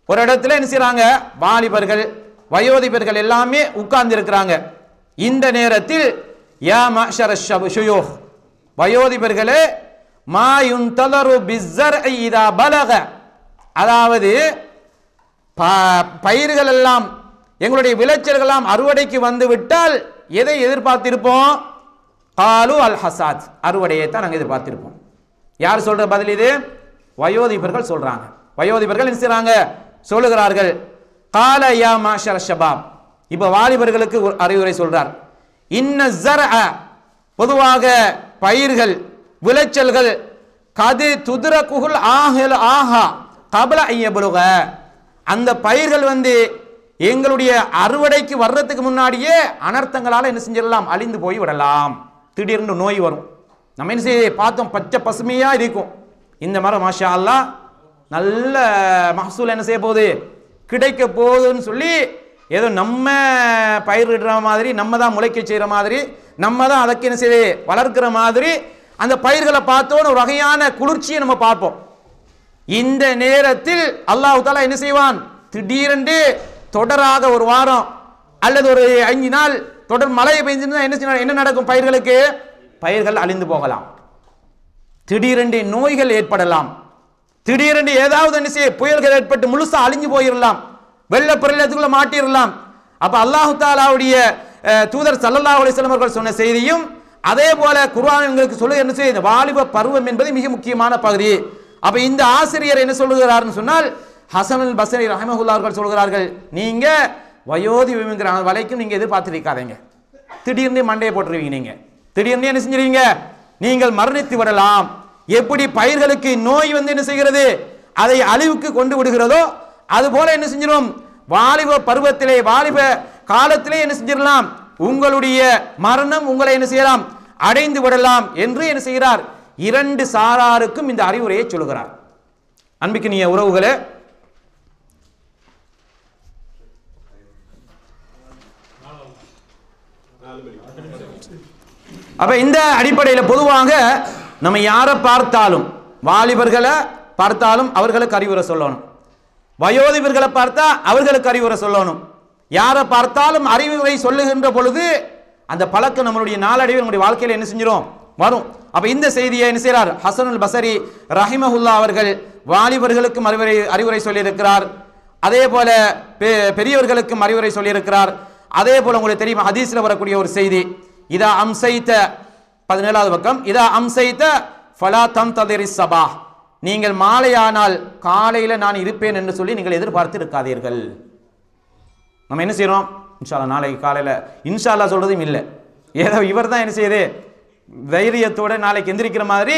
ஒரு இடத்துல என்ன செய்றாங்க? வாலிபர்கள் வயோதிபர்கள் எல்லாமே உட்கார்ந்து இருக்கிறாங்க. இந்த நேரத்தில் யா மஅஷர ஷுயூஹ், வயோதிபர்களே, மா யுன்தலரு பிஸ்ஸர்இ இதா பலக, அதாவது பயிர்கள் எல்லாம் எங்களுடைய விளைச்சல்கள் எல்லாம் அறுவடைக்கு வந்து விட்டால் எதை எதிர்பார்த்திருப்போம்? காலு அல் ஹசாத், அறுவடையை தான் நாங்கள் எதிர்பார்த்திருப்போம். யார் சொல்ற பதில் இது? வயோதிபர்கள் சொல்றாங்க. வயோதிபர்கள் என்ன செய்றாங்க? சொல்லுகிறார்கள், கால யா மாஷர் ஷபாப், இப்ப வாலிபர்களுக்கு ஒரு அறிவுரை சொல்றார். இன்ன ஸர்அ, பொதுவாக பயிர்கள் விளைச்சல்கள், கது துத்ரகுல் ஆஹில் ஆஹா கப்ல ஐயபலுக, அந்த பயிர்கள் வந்து எங்களுடைய அறுவடைக்கு வர்றதுக்கு முன்னாடியே அனர்த்தங்களால என்ன செஞ்சிடலாம்? அழிந்து போய் விடலாம். திடீர்னு நோய் வரும். நம்ம என்ன செய்ய பார்த்தோம்? பச்சை பசுமையா இருக்கும். இந்த மரம் மாஷா அல்லாஹ் நல்ல மகசூல் என்ன செய்ய போகுது? கிடைக்க போகுதுன்னு சொல்லி ஏதோ நம்ம பயிரிடுற மாதிரி, நம்ம தான் முளைக்க செய்யற மாதிரி, நம்ம தான் அதற்கு என்ன செய்ய வளர்க்கிற மாதிரி அந்த பயிர்களை பார்த்தோன்னு ஒரு வகையான குளிர்ச்சியை நம்ம பார்ப்போம். இந்த நேரத்தில் அல்லாஹ் தஆலா என்ன செய்வான்? திடீரென்று தொடராக ஒரு வாரம் அல்லது ஒரு 5 நாள் தொடர் மழை பெய்ஞ்சிருந்தா என்ன நடக்கும்? பயிர்களுக்கு பயிர்கள் அழிந்து போகலாம். திடீரென்று நோய்கள் ஏற்படலாம். திடீரென்று ஏதாவது என்ன செய்ய புயல்கள் ஏற்பட்டு முழுசா அழிஞ்சு போயிடலாம். வெள்ள பிரளயத்துக்குள்ள மாட்டிடலாம். அப்ப அல்லாஹ் தஆலாவுடைய தூதர் ஸல்லல்லாஹு அலைஹி வஸல்லம் அவர்கள் சொன்ன செய்தியும் அதே போல குர்ஆன் எங்களுக்கு சொல்லுது. என்ன செய்ய? வாலிப பருவம் என்பது மிக முக்கியமான பகுதி. அப்ப இந்த ஆசிரியர் என்ன சொல்லுகிறார்னு சொன்னால், ஹசனுல் பஸரி ரஹிமஹுல்லாஹ் அவர்கள் சொல்கிறார்கள், நீங்க வயோதிபங்கிற வலைக்கும் நீங்க எதிர்பார்த்திருக்காதீங்க. திடீர்னு மண்டையை போட்டுருவீங்க. நீங்க திடீர்னு என்ன செஞ்சிருவீங்க? நீங்கள் மரணித்து விடலாம். எப்படி பயிர்களுக்கு நோய் வந்து என்ன செய்கிறது? அதை அழிவுக்கு கொண்டு விடுகிறதோ அது போல என்ன செஞ்சிடும்? வாலிப பருவத்திலே வாலிப காலத்திலே என்ன செஞ்சிடலாம்? உங்களுடைய மரணம் உங்களை என்ன செய்யலாம்? அடைந்து விடலாம் என்று என்ன செய்கிறார்? 2 சாராருக்கும் இந்த அறிவுரையை சொல்லுகிறார். அன்பிற்கினிய உறவுகளே, அப்ப இந்த அடிப்படையில் பொதுவாக நம்ம யாரை பார்த்தாலும், வாலிபர்களை பார்த்தாலும் அவர்களுக்கு அறிவுரை சொல்லணும், வயோதிபர்களை பார்த்தா அவர்களுக்கு அறிவுரை சொல்லணும். யாரை பார்த்தாலும் அறிவுரை சொல்லுகின்ற பொழுது அந்த பழக்கம் நம்மளுடைய நாளடைவில் நம்முடைய வாழ்க்கையில் என்ன செஞ்சிடும்? வரும். அப்ப இந்த செய்தியை என்ன செய்கிறார்? ஹசனுல் பஸரி ரஹிமஹுல்லா அவர்கள் வாலிபர்களுக்கும் அறிவுரை சொல்லியிருக்கிறார். அதே போல பெரியவர்களுக்கும் அறிவுரை சொல்லியிருக்கிறார். அதே போல உங்களுக்கு தெரியும், ஹதீஸ்ல வரக்கூடிய ஒரு செய்தி, இதா அம்சைத 17வது பக்கம், இதா அம்சைத ஃபலா தம்ததிரிஸ் ஸபாஹ், நீங்கள் மாலையானால் காலையில நான் இருப்பேன் என்று சொல்லி நீங்கள் எதிர்பார்த்து இருக்காதீர்கள். நம்ம என்ன செய்யறோம்? இன்ஷா அல்லாஹ் நாளைக்கு காலையில இன்ஷா அல்லாஹ் சொல்றதும் இல்லை. ஏதோ இவர் தான் என்ன செய்யுது? தைரியத்தோட நாளைக்கு எந்திரிக்கிற மாதிரி,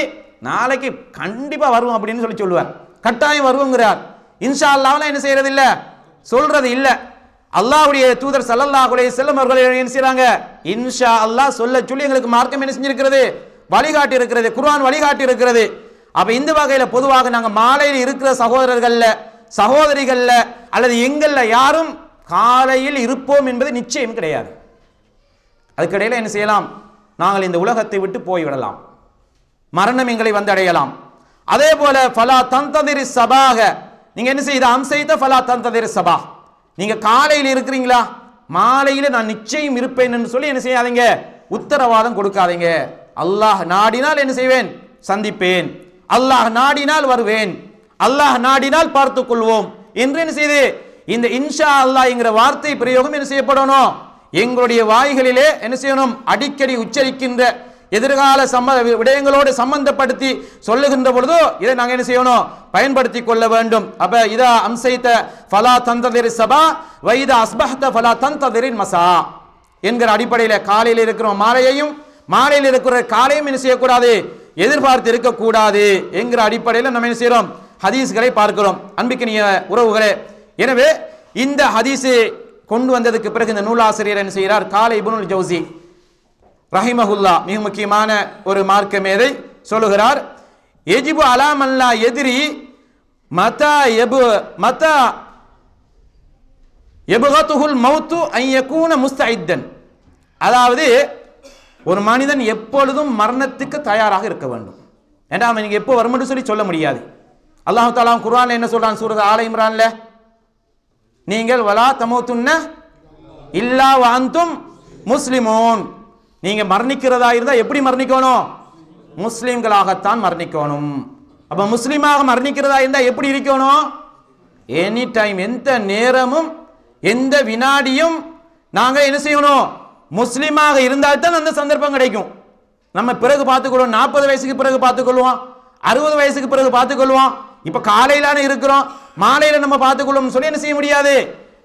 நாளைக்கு கண்டிப்பா வருவோம் அப்படின்னு சொல்லி சொல்லுவார். கட்டாயம் வருவோங்கிறார். இன்ஷா அல்லாஹ்லாம் என்ன செய்யறது இல்ல, சொல்றது இல்ல. அல்லாஹ்வுடைய தூதர் ஸல்லல்லாஹு அலைஹி வஸல்லம் அவர்கள் என்ன செய்றாங்க? இன்ஷா அல்லாஹ் சொல்ல சொல்லி எங்களுக்கு மார்க்கம் என்ன செஞ்சிருக்கிறது? வழிகாட்டி இருக்கிறது. குர்ஆன் வழிகாட்டி இருக்கிறது. அப்ப இந்த வகையில பொதுவாக நாங்க மாலையில் இருக்கிற சகோதரர்கள்ல சகோதரிகள்ல அல்லது எங்கள்ல யாரும் காலையில் இருப்போம் என்பது நிச்சயம் கிடையாது. அதுக்கிடையில் என்ன செய்யலாம்? நாங்கள் இந்த உலகத்தை விட்டு போய்விடலாம், மரணம் எங்களை வந்து அடையலாம். அதே போல ஃபலா தந்ததிரி சபாக, நீங்க என்ன செய்த அம்சைத்த ஃபலா தந்ததிரி சபா, நீங்க காலையில் இருக்கிறீங்களா, மாலையில நான் நிச்சயம் இருப்பேன் என்று சொல்லி என்ன செய்யாதீங்க, உத்தரவாதம் கொடுக்காதீங்க. அல்லாஹ் நாடினால் என்ன செய்வேன், சந்திப்பேன், அல்லாஹ் நாடினால் வருவேன், அல்லாஹ் நாடினால் பார்த்துக் கொள்வோம் என்று என்ன செய்து இந்த இன்ஷா அல்லாஹ் என்கிற வார்த்தை பிரயோகம் என்ன செய்யப்படணும், எங்களுடைய வாய்களிலே என்ன செய்யணும், அடிக்கடி உச்சரிக்கின்ற எதிர்கால விடயங்களோடு சம்பந்தப்படுத்தி சொல்லுகின்ற பொழுது இதை நாங்கள் என்ன செய்யணும், பயன்படுத்தி கொள்ள வேண்டும். அப்ப இதா அம்சைத ஃபலா தந்ததிரி சபா வைதா அஸ்பஹ்த ஃபலா தந்ததிரின் மசா என்கிற அடிப்படையில் காலையில் இருக்கிற மாலையையும் மாலையில் இருக்கிற காலையும் என்ன செய்யக்கூடாது, எதிர்பார்த்து இருக்கக்கூடாது என்கிற அடிப்படையில் நம்ம என்ன செய்யறோம், ஹதீஸ்களை பார்க்கிறோம். அன்பிக்கினிய உறவுகளே, எனவே இந்த ஹதீஸை கொண்டு வந்ததுக்கு பிறகு இந்த நூலாசிரியர் என்ன செய்கிறார், காலை இப்னுல் ஜௌசி ரஹிமஹுல்லா மிக முக்கியமான ஒரு மார்க்க மேதை சொல்லுகிறார், எஜிபு அலா மல்லா எதிரி மதா எபுகத்துஹுல் மௌத்து அன் யகூன முஸ்தஇத்தன், அதாவது ஒரு மனிதன் எப்பொழுதும் மரணத்துக்கு தயாராக இருக்க வேண்டும். ஏன்னா அவன் நீங்க எப்போ வரும்னு சொல்லி சொல்ல முடியாது. அல்லாஹ் தஆலா குர்ஆன்ல என்ன சொல்றான், சூரத் ஆல இம்ரான்ல, நீங்கள் வலா தமூதுன்ன இல்லா வ அன்தும் முஸ்லிமூன், நீங்க மரணிக்கிறதா இருந்தா எப்படி மரணிக்கணும், முஸ்லிம்களாகத்தான் மரணிக்கணும். அப்ப முஸ்லிமாக மரணிக்கிறதா இருந்தா எப்படி இருக்கணும், எனி டைம், எந்த நேரமும் எந்த வினாடியும் நாங்க என்ன செய்யணும், முஸ்லிமாக இருந்தால் தான் அந்த சந்தர்ப்பம் கிடைக்கும். நம்ம பிறகு பார்த்துக்கொள்வோம், 40 வயசுக்கு பிறகு பார்த்துக்கொள்வோம், 60 வயசுக்கு பிறகு பார்த்துக்கொள்வோம். இப்ப காலையிலான இருக்கிறோம், மாலையில நம்ம பார்த்துக்கொள்ளும் சொல்லி என்ன செய்ய முடியாது,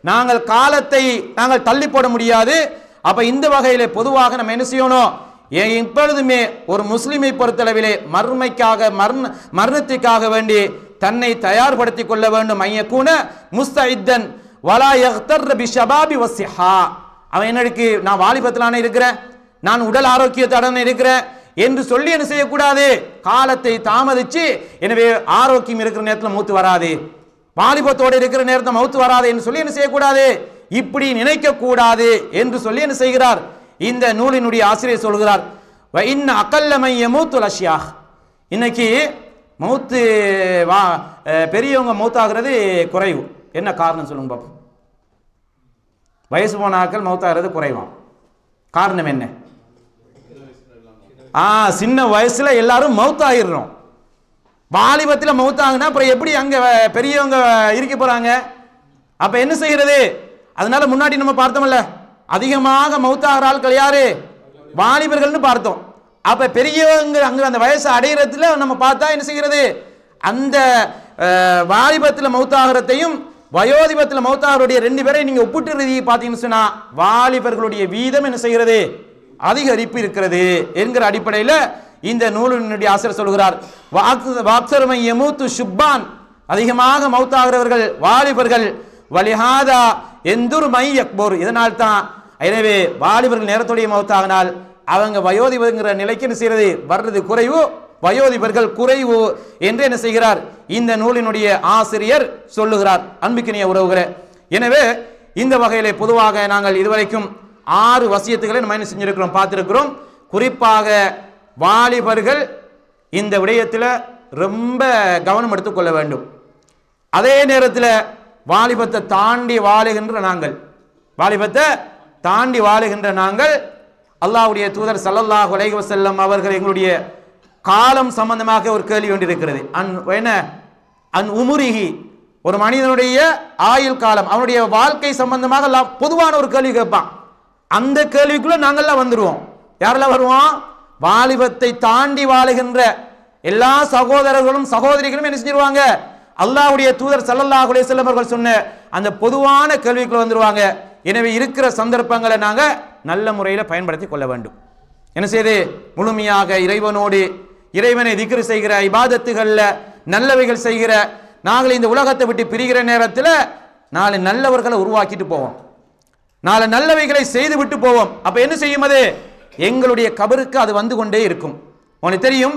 நாங்கள் காலத்தை நாங்கள் தள்ளி போட முடியாது. அப்ப இந்த வகையிலே பொதுவாக நம்ம என்ன செய்யணும், எப்பொழுதுமே ஒரு முஸ்லிமை பொறுத்தளவிலே மர்மைக்காக மரணத்துக்காக வேண்டி தன்னை தயார்படுத்திக் கொள்ள வேண்டும். ஐயக்கூன முஸ்தஇத்தன் வலா யக்தர் பிஷபாபி வஸ்ஸிஹா, அவன் என்னக்கு நான் வாலிபத்திலான இருக்கிறேன், நான் உடல் ஆரோக்கியத்துடன் இருக்கிறேன் என்று சொல்லி என்ன செய்யக்கூடாது, காலத்தை தாமதிச்சு எனவே ஆரோக்கியம் இருக்கிற நேரத்தில் மௌத்து வராது, வாலிபத்தோடு இருக்கிற நேரத்தில் மௌத்து வராது என்று சொல்லி என்ன செய்யக்கூடாது, இப்படி நினைக்க கூடாது என்று சொல்லி என்ன செய்கிறார் இந்த நூலினுடைய ஆசிரியர் சொல்கிறார். இன்னைக்கு மௌத்து பெரியவங்க மௌத்தாகிறது குறைவு. என்ன காரணம் சொல்லுங்க பாப்போம். வயசு போன ஆட்கள் மௌத்தாகிறது குறைவாம். காரணம் என்ன? சின்ன வயசுல எல்லாரும் மௌத்தாகிடுறோம். வாலிபத்தில் மௌத்தாகுனா அப்புறம் எப்படி அங்க பெரியவங்க இருக்க போறாங்க? அப்ப என்ன செய்கிறது? அதனால முன்னாடி நம்ம பார்த்தோம்ல, அதிகமாக மௌத்தாகிற ஆட்கள் யாரு, வாலிபர்கள்னு பார்த்தோம். அப்ப பெரியவங்க அங்க அந்த வயசு அடைகிறதுல நம்ம பார்த்தா என்ன செய்கிறது, அந்த வாலிபத்தில் மௌத்தாகிறதையும் வயோதிபத்தில் மௌத்தாகருடைய 2 பேரை நீங்க ஒப்பிட்டு பார்த்தீங்கன்னு சொன்னா வாலிபர்களுடைய வீதம் என்ன செய்கிறது, அதிகரிப்பு இருக்கிறது என்கிற அடிப்படையில் இந்த நூலினுடைய ஆசிரியர் சொல்கிறார். வாக்சரமை யமூத்து ஷுப்பான், அதிகமாக மௌத்தாகிறவர்கள் வாலிபர்கள், வலிஹாதா எந்துர் மை அக்போர், இதனால் தான் எனவே வாலிபர்கள் நேரத்துடைய மௌத்தாகினால் அவங்க வயோதிபங்கிற நிலைக்கு என்ன செய்கிறது, வர்றது குறைவு, வயோதிபர்கள் குறைவு என்று என்ன செய்கிறார் இந்த நூலினுடைய ஆசிரியர் சொல்லுகிறார். அன்புக்கினிய உறவுகளே, எனவே இந்த வகையிலே பொதுவாக நாங்கள் இதுவரைக்கும் 6 வசியத்துகளை நம்ம என்ன செஞ்சிருக்கிறோம், பார்த்திருக்கிறோம். குறிப்பாக வாலிபர்கள் இந்த விடயத்தில் ரொம்ப கவனம் எடுத்துக்கொள்ள வேண்டும். அதே நேரத்தில் வாலிபத்தை தாண்டி வாழுகின்ற நாங்கள் அல்லாஹ்வுடைய தூதர் ஸல்லல்லாஹு அலைஹி வஸல்லம் அவர்கள் எங்களுடைய காலம் சம்பந்தமாக ஒரு கேள்வி ஒன்றிருக்கிறது. அன் உமுரிஹி, ஒரு மனிதனுடைய ஆயுள் காலம், அவனுடைய வாழ்க்கை சம்பந்தமாக பொதுவான ஒரு கேள்வி கேட்பான். அந்த கேள்விக்குள்ள நாங்கள்லாம் வந்துருவோம். யாரெல்லாம் வருவோம்? வாலிபத்தை தாண்டி வாழுகின்ற எல்லா சகோதரர்களும் சகோதரிகளும் என்ன செஞ்சிருவாங்க, அல்லாஹ்வுடைய தூதர் ஸல்லல்லாஹு அலைஹி வஸல்லம் அவர்கள் சொன்ன அந்த பொதுவான கேள்விக்குள்ள வந்துருவாங்க. எனவே இருக்கிற சந்தர்ப்பங்களை நாங்க நல்ல முறையில் பயன்படுத்தி கொள்ள வேண்டும். என்ன செய்து முழுமையாக இறைவனோடு இறைவனை திக்ர் செய்கிற இபாதத்துகள்ல நல்லவைகள் செய்கிற நாங்கள் இந்த உலகத்தை விட்டு பிரிகிற நேரத்தில் 4 நல்லவர்களை உருவாக்கிட்டு போவோம், 4 நல்லவைகளை செய்து விட்டு போவோம். அப்ப என்ன செய்யும், அது எங்களுடைய கபருக்கு அது வந்து கொண்டே இருக்கும். உனக்கு தெரியும்,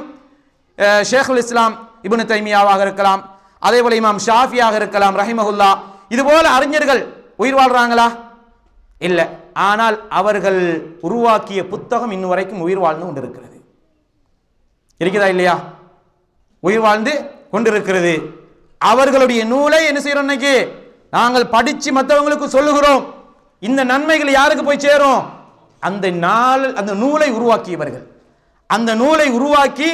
ஷேகுல் இஸ்லாம் இப்னு தைமியாவாக இருக்கலாம், அதே போல இமாம் ஷாஃபியாக இருக்கலாம் ரஹிமஹுல்லா, இது போல அறிஞர்கள் உயிர் வாழ்றாங்களா? இல்ல. ஆனால் அவர்கள் உருவாக்கிய புத்தகம் இன்னும் வரைக்கும் உயிர் வாழ்ந்து கொண்டிருக்கிறது. இருக்குதா இல்லையா? உயிர் வாழ்ந்து கொண்டிருக்கிறது. அவர்களுடைய நூலை என்ன செய்யறோம்? இன்னைக்கு நாங்கள் படிச்சு மற்றவங்களுக்கு சொல்லுகிறோம். இந்த நன்மைகள் யாருக்கு போய் சேரும்? அந்த நூலை உருவாக்கியவர்கள், அந்த நூலை உருவாக்கி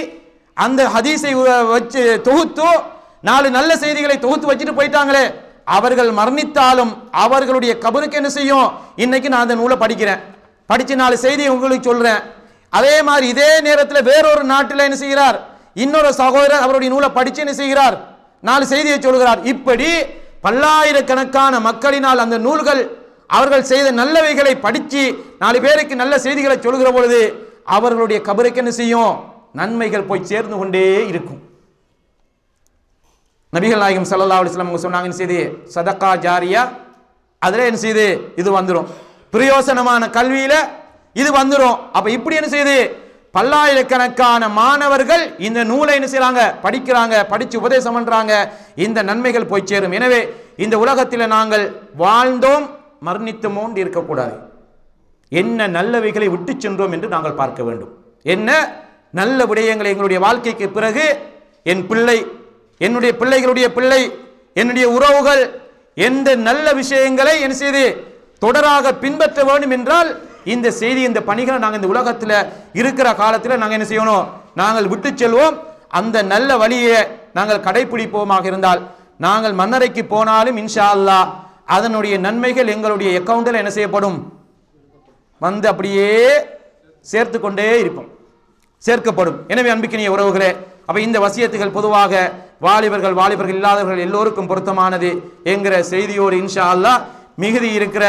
அந்த ஹதீஸை வச்சு தொகுத்து 4 நல்ல செய்திகளை தொகுத்து வச்சுட்டு போயிட்டாங்களே, அவர்கள் மரணித்தாலும் அவர்களுடைய கபருக்கு என்ன செய்யும்? இன்னைக்கு நான் அந்த நூலை படிக்கிறேன், படிச்சு 4 செய்தியை உங்களுக்கு சொல்றேன். அதே மாதிரி இதே நேரத்தில் வேறொரு நாட்டில் என்ன செய்கிறார்? இன்னொரு சகோதரர் அவருடைய நூலை படிச்சு என்ன செய்கிறார்? 4 செய்தியை சொல்கிறார். இப்படி பல்லாயிரக்கணக்கான மக்களினால் அந்த நூல்கள் அவர்கள் செய்த நல்லவைகளை படிச்சு 4 பேருக்கு நல்ல செய்திகளை சொல்கிற பொழுது அவர்களுடைய கபருக்கு என்ன செய்யும்? நன்மைகள் போய் சேர்ந்து கொண்டே இருக்கும். நபிகள் நாயகம் ஸல்லல்லாஹு அலைஹி வஸல்லம் சொன்னாங்க, என்ன செய்து சதகா ஜாரியா, அதுல என்ன செய்து இது வந்துடும், பிரயோசனமான கல்வியில இது வந்துடும். அப்ப இப்படி என்ன செய்து பல்லாயிரக்கணக்கான மாணவர்கள் இந்த நூலை என்ன செய்றாங்க? படிக்கிறாங்க, படிச்சு உபதேசம் பண்றாங்க. இந்த நன்மைகள் போய் சேரும். எனவே இந்த உலகத்தில் நாங்கள் வாழ்ந்தோம் மரணித்தோம் இருக்கக்கூடாது. என்ன நல்லவைகளை விட்டு சென்றோம் என்று நாங்கள் பார்க்க வேண்டும். என்ன நல்ல விடயங்களை எங்களுடைய வாழ்க்கைக்கு பிறகு என் பிள்ளை, என்னுடைய பிள்ளைகளுடைய பிள்ளை, என்னுடைய உறவுகள் எந்த நல்ல விஷயங்களை என்ன செய்து தொடராக பின்பற்ற வேண்டும் என்றால் இந்த செய்தி, இந்த பணிகளை நாங்கள் இந்த உலகத்தில் இருக்கிற காலத்தில் நாங்கள் என்ன செய்யணும்? நாங்கள் விட்டு செல்வோம். அந்த நல்ல வழியை நாங்கள் கடைபிடிப்போமாக இருந்தால் நாங்கள் மன்னரைக்கு போனாலும் இன்ஷா அல்லாஹ் அதனுடைய நன்மைகள் எங்களுடைய அக்கவுண்டில் என்ன செய்யப்படும்? வந்து அப்படியே சேர்த்து கொண்டே இருப்போம், சேர்க்கப்படும். எனவே அன்பிக்கினிய உறவுகளே, அப்ப இந்த வசியத்துகள் பொதுவாக வாலிபர்கள் இல்லாதவர்கள் எல்லோருக்கும் பொருத்தமானது என்கிற செய்தியோடு இன்ஷா அல்லாஹ் மிகுதி இருக்கிற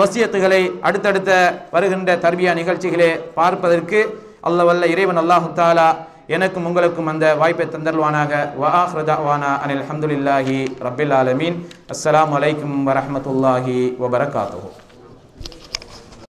வசியத்துகளை அடுத்தடுத்த வருகின்ற தர்பியா நிகழ்ச்சிகளே பார்ப்பதற்கு அல்லாஹ் வல்ல இறைவன் அல்லாஹு தஆலா எனக்கும் உங்களுக்கும் அந்த வாய்ப்பை தந்தருவானாக. வ ஆகிரு தஅவானா அனில் ஹம்துலில்லாஹி ரப்பில் ஆலமீன். அஸ்ஸலாமு அலைக்கும் வரஹ்மத்துல்லாஹி வபரகாத்துஹு.